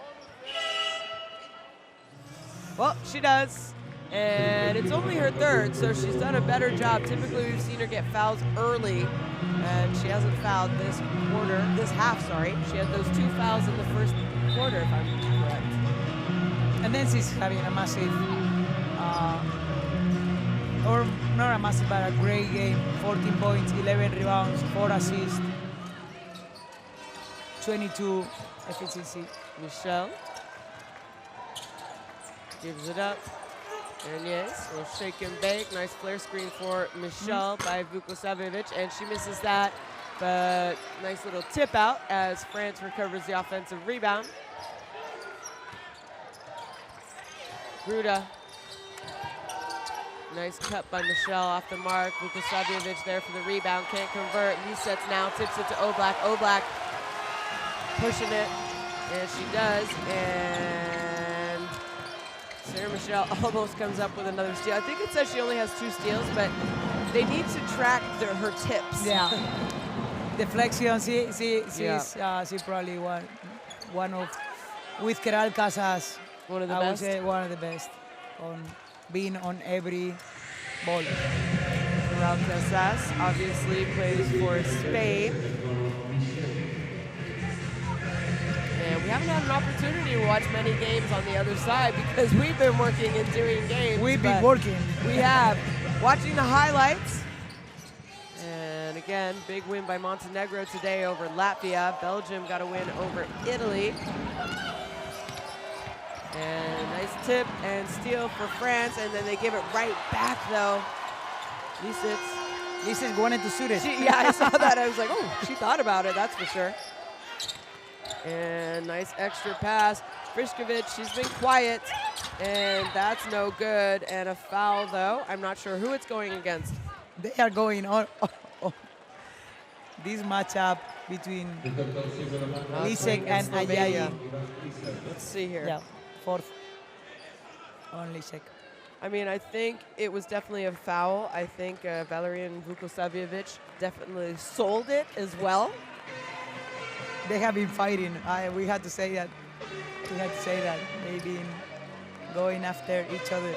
Well, she does. And it's only her third, so she's done a better job. Typically, we've seen her get fouls early, and she hasn't fouled this half, sorry. She had those 2 fouls in the first quarter, if I'm correct. And then she's having a massive, or not a massive, but a great game. 14 points, 11 rebounds, 4 assists, 22 efficiency. Michelle gives it up. And yes, we'll shake and bake. Nice flare screen for Michelle by Vukosavljevic, and she misses that. But nice little tip out as France recovers the offensive rebound. Gruda. Nice cut by Michelle off the mark. Vukosavljevic there for the rebound, can't convert. Lisets now, tips it to Oblak. Oblak pushing it, and she does. And Sarah Michelle almost comes up with another steal. I think it says she only has 2 steals, but they need to track her tips. Yeah. Deflection, she's probably one of, with Keral Casas, one of the I best. would say one of the best on being on every ball. Keral Casas obviously plays for Spain. And we haven't had an opportunity to watch many games on the other side because we've been working and doing games. We've been working. We have. Watching the highlights. And again, big win by Montenegro today over Latvia. Belgium got a win over Italy. And nice tip and steal for France, and then they give it right back though. Lisets wanted to shoot it. Yeah, I saw that. I was like, oh, she thought about it, that's for sure. And nice extra pass. Frišković, she's been quiet, and that's no good. And a foul, though. I'm not sure who it's going against. They are going on. This matchup between Lisek and Ajayi. Let's see here. Yeah, 4th on Lisek. I mean, I think it was definitely a foul. I think Valerian Vukosavljevic definitely sold it as well. They have been fighting. We had to say that. They've been going after each other,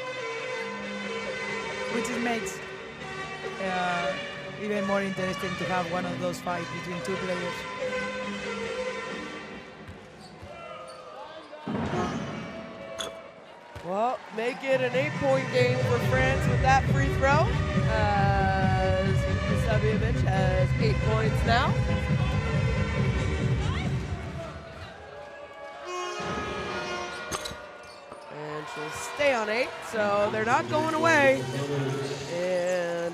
which makes even more interesting to have one of those fights between 2 players. Well, make it an 8-point game for France with that free throw. As Vukosavljevic has 8 points now. And she'll stay on 8, so they're not going away. And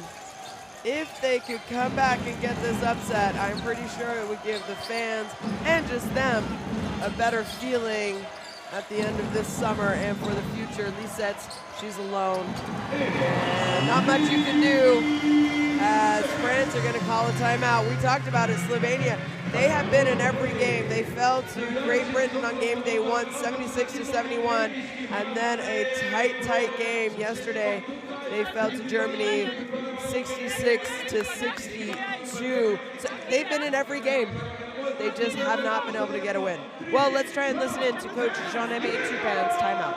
if they could come back and get this upset, I'm pretty sure it would give the fans and just them a better feeling at the end of this summer and for the future. Lisets, she's alone. And not much you can do as France are gonna call a timeout. We talked about it, Slovenia. They have been in every game. They fell to Great Britain on game day 1, 76-71, and then a tight game yesterday. They fell to Germany 66-62. So they've been in every game. They just have not been able to get a win. Well, let's try and listen in to Coach Jean-Aimé Toupin's timeout.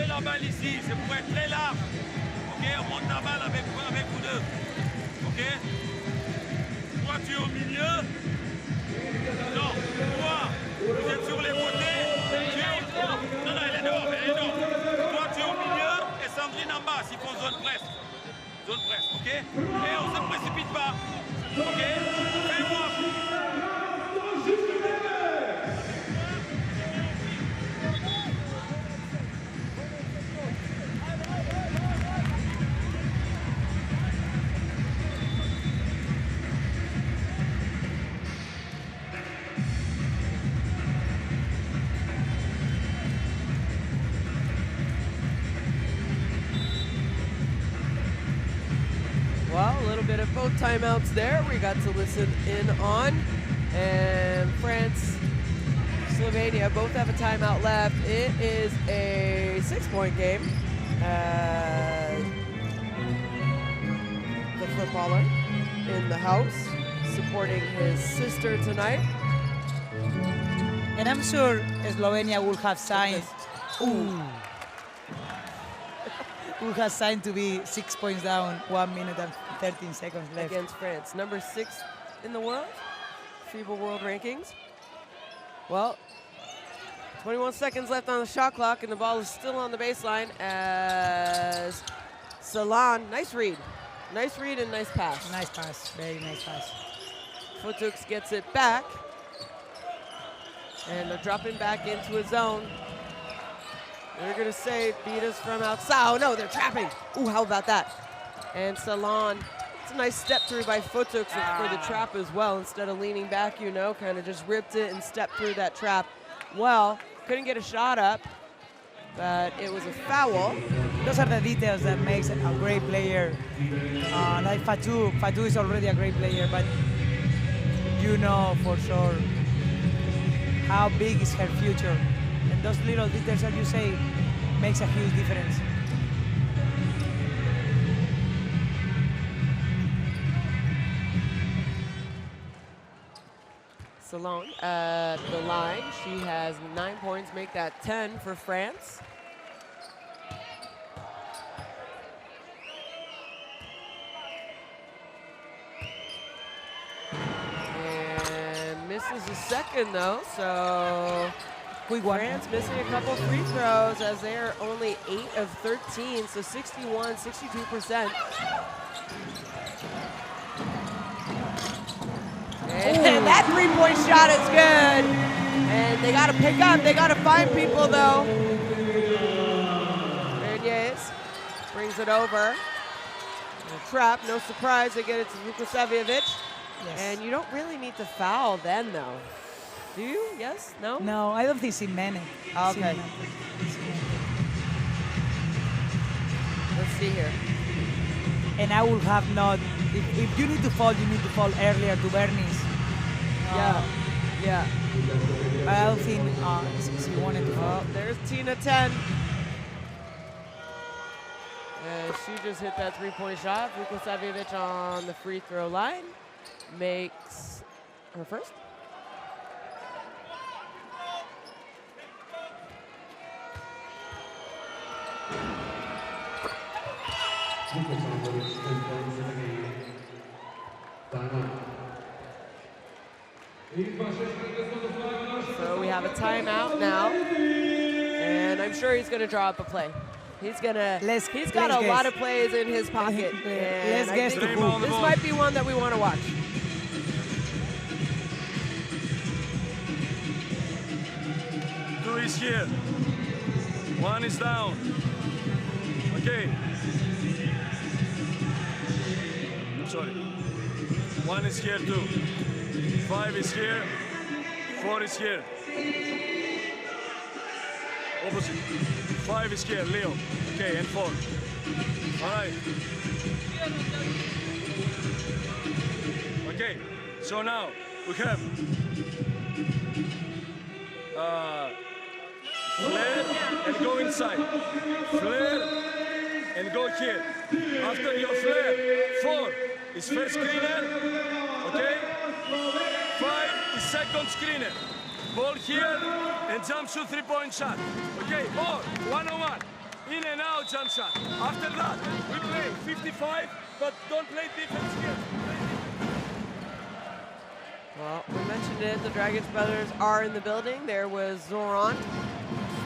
La balle ici, c'est pour être très large. Ok, on monte la balle avec vous deux. Ok. Toi tu es au milieu. Non, toi ok? Et on se précipite pas, ok? Fais-moi. Well, a little bit of both timeouts there we got to listen in on. And France, Slovenia both have a timeout left. It is a 6-point game. The footballer in the house supporting his sister tonight. And I'm sure Slovenia will have signed. Who has signed to be 6 points down, 1 minute and 13 seconds left. Against France, number 6 in the world, FIBA World Rankings. Well, 21 seconds left on the shot clock, and the ball is still on the baseline as Salon, nice read and nice pass. Nice pass, very nice pass. Futuks gets it back, and they're dropping back into a zone. They're gonna say beat us from outside. Oh no, they're trapping. Ooh, how about that? And Salon, it's a nice step through by Futuks for the trap as well. Instead of leaning back, you know, kind of just ripped it and stepped through that trap. Well, couldn't get a shot up, but it was a foul. Those are the details that makes a great player. Like Fatu is already a great player, but you know for sure how big is her future. And those little details, as you say, makes a huge difference. Salon at the line. She has 9 points, make that 10 for France. And misses a second though, so France missing a couple free throws as they are only 8 of 13, so 61, 62%. And that three-point shot is good. And they got to pick up. They got to find people, though. Reyes brings it over. A trap, no surprise. They get it to Vukosavljevic. Yes. And you don't really need to foul then, though. Do you? Yes? No? No, I don't think so many. Okay. Let's see here. And I will have not. If you need to fall, you need to fall earlier to Bernie's. Yeah. I don't think she wanted to fall. There's Tina 10. And she just hit that three-point shot. Vukosavljevic on the free throw line makes her first. So we have a timeout now, and I'm sure he's going to draw up a play. He's got a lot of plays in his pocket. And Let's guess the this might be one that we want to watch. Two is here. One is down. Okay. Sorry. One is here too. 5 is here. 4 is here. Opposite. 5 is here, Leo. Okay, and 4. All right. Okay, so now we have flare and go inside. Flare and go here. After your flare, 4 is first screener, okay? 5 is second screener. Ball here and jump shoot 3-point shot. Okay, or 1-on-1. In and out jump shot. After that, we play 55, but don't play defense here. Well, we mentioned it, the Dragons brothers are in the building. There was Zoran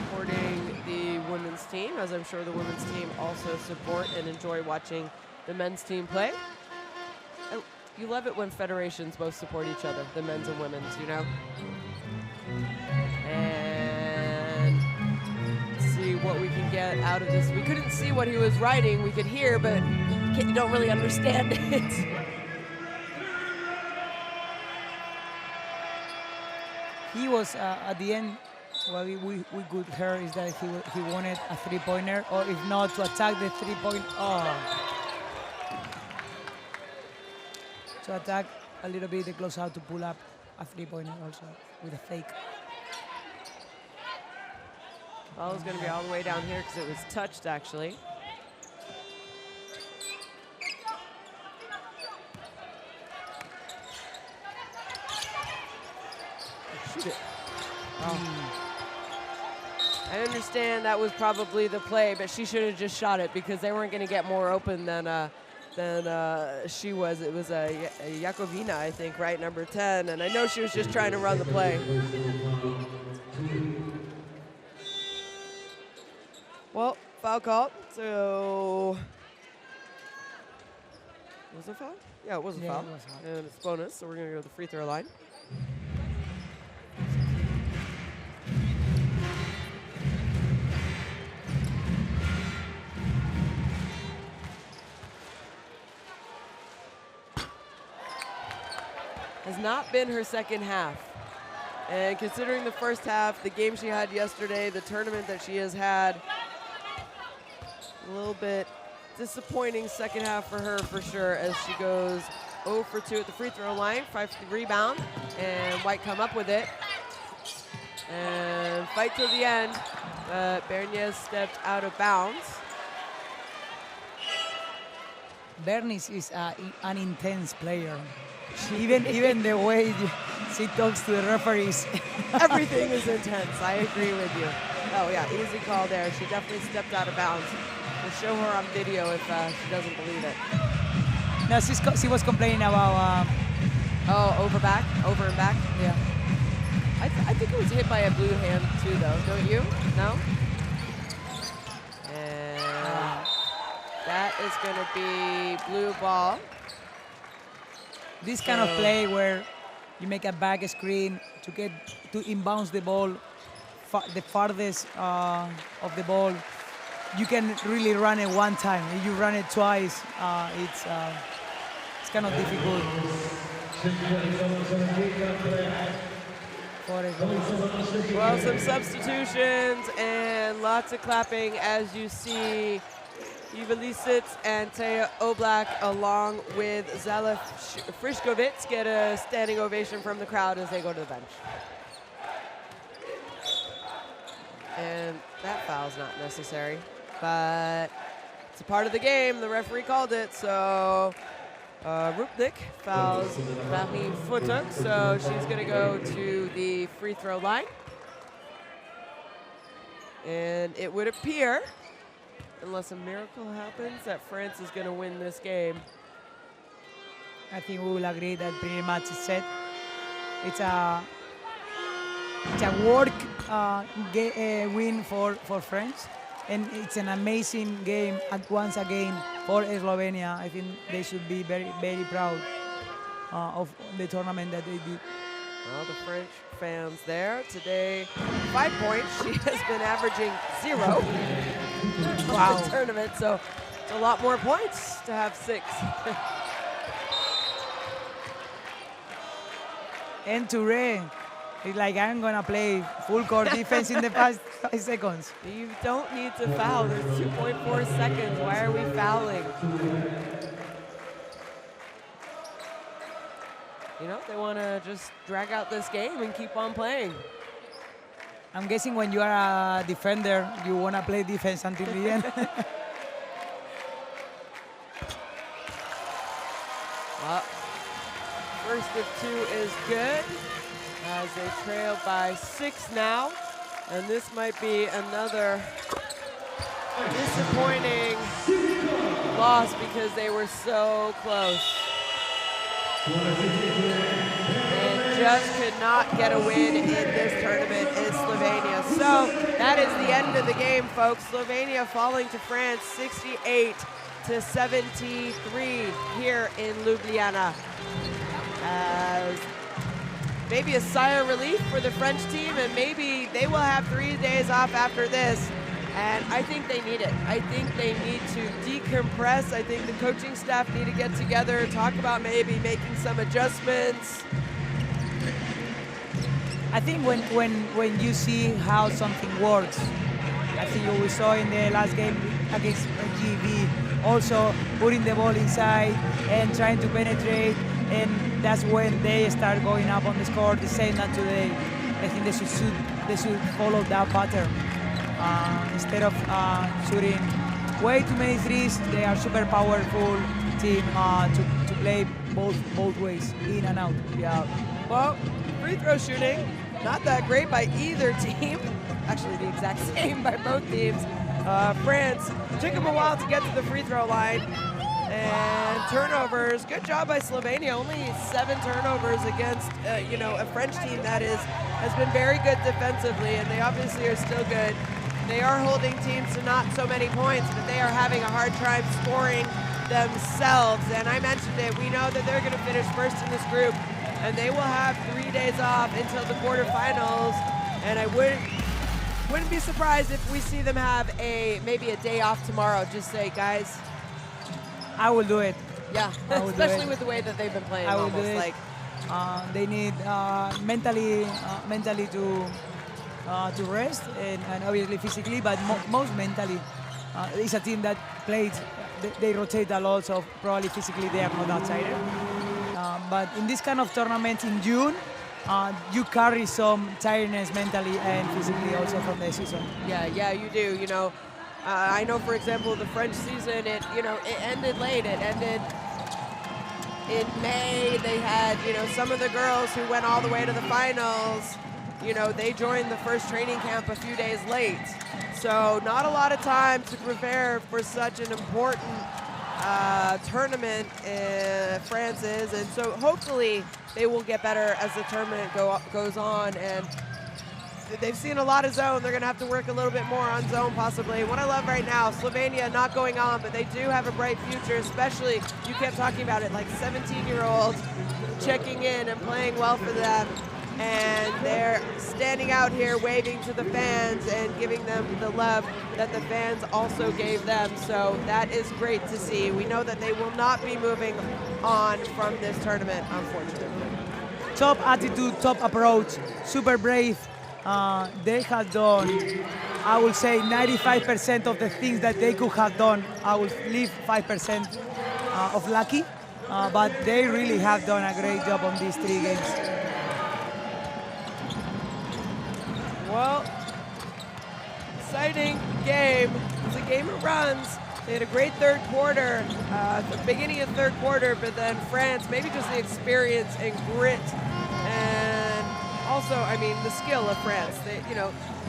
supporting the women's team, as I'm sure the women's team also support and enjoy watching the men's team play. You love it when federations both support each other, the men's and women's, you know? And let's see what we can get out of this. We couldn't see what he was writing. We could hear, but you don't really understand it. He was, at the end, what we could hear is that he wanted a three-pointer, or if not, to attack the three-point. To attack a little bit the close out to pull up a three-pointer also with a fake. Ball is going to be all the way down here because it was touched, actually. Shoot it. I understand that was probably the play, but she should have just shot it because they weren't going to get more open than she was. It was a Jakovina, I think, right, number 10, and I know she was just trying to run the play. Well, foul called, so was it a foul? Yeah, it was a foul. It was a foul. And it's bonus, so we're going to go to the free throw line. Has not been her second half. And considering the first half, the game she had yesterday, the tournament that she has had, a little bit disappointing second half for her for sure, as she goes 0 for 2 at the free throw line, 5 for the rebound, and White come up with it. And fight till the end, but Bernier stepped out of bounds. Bernice is an intense player. Even the way she talks to the referees. Everything is intense. I agree with you. Oh, yeah, easy call there. She definitely stepped out of bounds. We'll show her on video if she doesn't believe it. No, she was complaining about... over and back? Yeah. I think it was hit by a blue hand, too, though. Don't you? No? And that is going to be blue ball. This kind of play where you make a back screen to inbounds the ball, the farthest of the ball, you can really run it one time. If you run it twice, it's kind of difficult. Well, some substitutions and lots of clapping as you see Eva Lisitz and Teja Oblak along with Zala Friškovic get a standing ovation from the crowd as they go to the bench. And that foul's not necessary, but it's a part of the game. The referee called it, so Rupnik fouls Marie Futuk, so she's gonna go to the free throw line. And it would appear, unless a miracle happens, that France is going to win this game. I think we will agree that pretty much is set. It's a work win for France, and it's an amazing game once again for Slovenia. I think they should be very, very proud of the tournament that they did. Well, the French fans there today, 5 points. She has been averaging 0. Wow. The tournament, so it's a lot more points to have 6. And Touré, it's like I'm gonna play full court defense in the past 5 seconds. You don't need to foul. There's 2.4 seconds. Why are we fouling? You know, they want to just drag out this game and keep on playing. I'm guessing when you are a defender, you want to play defense until the end. Well, first of 2 is good as they trail by 6 now. And this might be another disappointing loss because they were so close. And just could not get a win in this tournament in Slovenia. So that is the end of the game, folks. Slovenia falling to France 68 73 here in Ljubljana. As maybe a sigh of relief for the French team, and maybe they will have 3 days off after this. And I think they need it. I think they need to decompress. I think the coaching staff need to get together, talk about maybe making some adjustments. I think when you see how something works, I think we saw in the last game against GB, also putting the ball inside and trying to penetrate, and that's when they start going up on the score. The same that today. I think they should follow that pattern. Instead of shooting way too many threes, they are super powerful team to play both ways, in and out. Yeah. Well, free throw shooting, not that great by either team. Actually, the exact same by both teams. France took them a while to get to the free throw line. And turnovers, good job by Slovenia. Only 7 turnovers against a French team that has been very good defensively, and they obviously are still good. They are holding teams to not so many points, but they are having a hard time scoring themselves. And I mentioned it, we know that they're going to finish first in this group, and they will have 3 days off until the quarterfinals. And I wouldn't be surprised if we see them have maybe a day off tomorrow. Just say, guys, I will do it. Yeah, especially with the way that they've been playing. I will do it. Like they need mentally to rest and obviously physically, but most mentally. It's a team that plays, they rotate a lot, so probably physically they are not outsider. But in this kind of tournament in June, you carry some tiredness mentally and physically also from the season. Yeah, you do. I know, for example, the French season, it ended late. It ended in May. They had, some of the girls who went all the way to the finals, they joined the first training camp a few days late. So not a lot of time to prepare for such an important tournament France is. And so hopefully they will get better as the tournament goes on. And they've seen a lot of zone. They're going to have to work a little bit more on zone possibly. What I love right now, Slovenia not going on, but they do have a bright future, especially, you kept talking about it, like 17-year-olds checking in and playing well for them. And they're standing out here waving to the fans and giving them the love that the fans also gave them. So that is great to see. We know that they will not be moving on from this tournament, unfortunately. Top attitude, top approach, super brave. They have done, I would say, 95% of the things that they could have done. I would leave 5% of lucky, but they really have done a great job on these 3 games. Well, exciting game. It's a game of runs. They had a great third quarter, the beginning of the third quarter, but then France, maybe just the experience and grit, and also, I mean, the skill of France.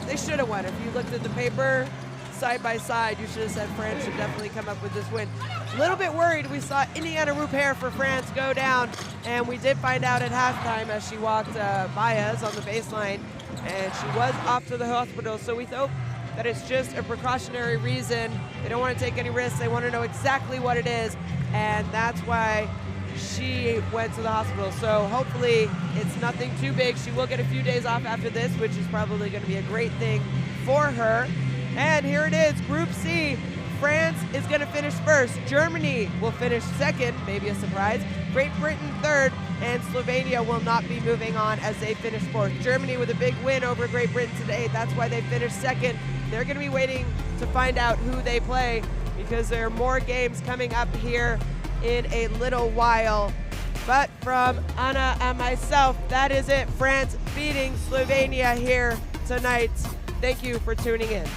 They should have won. If you looked at the paper side by side, you should have said France should definitely come up with this win. A little bit worried. We saw Indiana Rupert for France go down, and we did find out at halftime as she walked by us on the baseline, and she was off to the hospital. So we hope that it's just a precautionary reason. They don't want to take any risks. They want to know exactly what it is, and that's why she went to the hospital. So hopefully it's nothing too big. She will get a few days off after this, which is probably going to be a great thing for her. And here it is, Group C. France is going to finish first. Germany will finish second, maybe a surprise. Great Britain third, and Slovenia will not be moving on as they finish fourth. Germany with a big win over Great Britain today. That's why they finished second. They're going to be waiting to find out who they play because there are more games coming up here in a little while. But from Anna and myself, that is it. France beating Slovenia here tonight. Thank you for tuning in.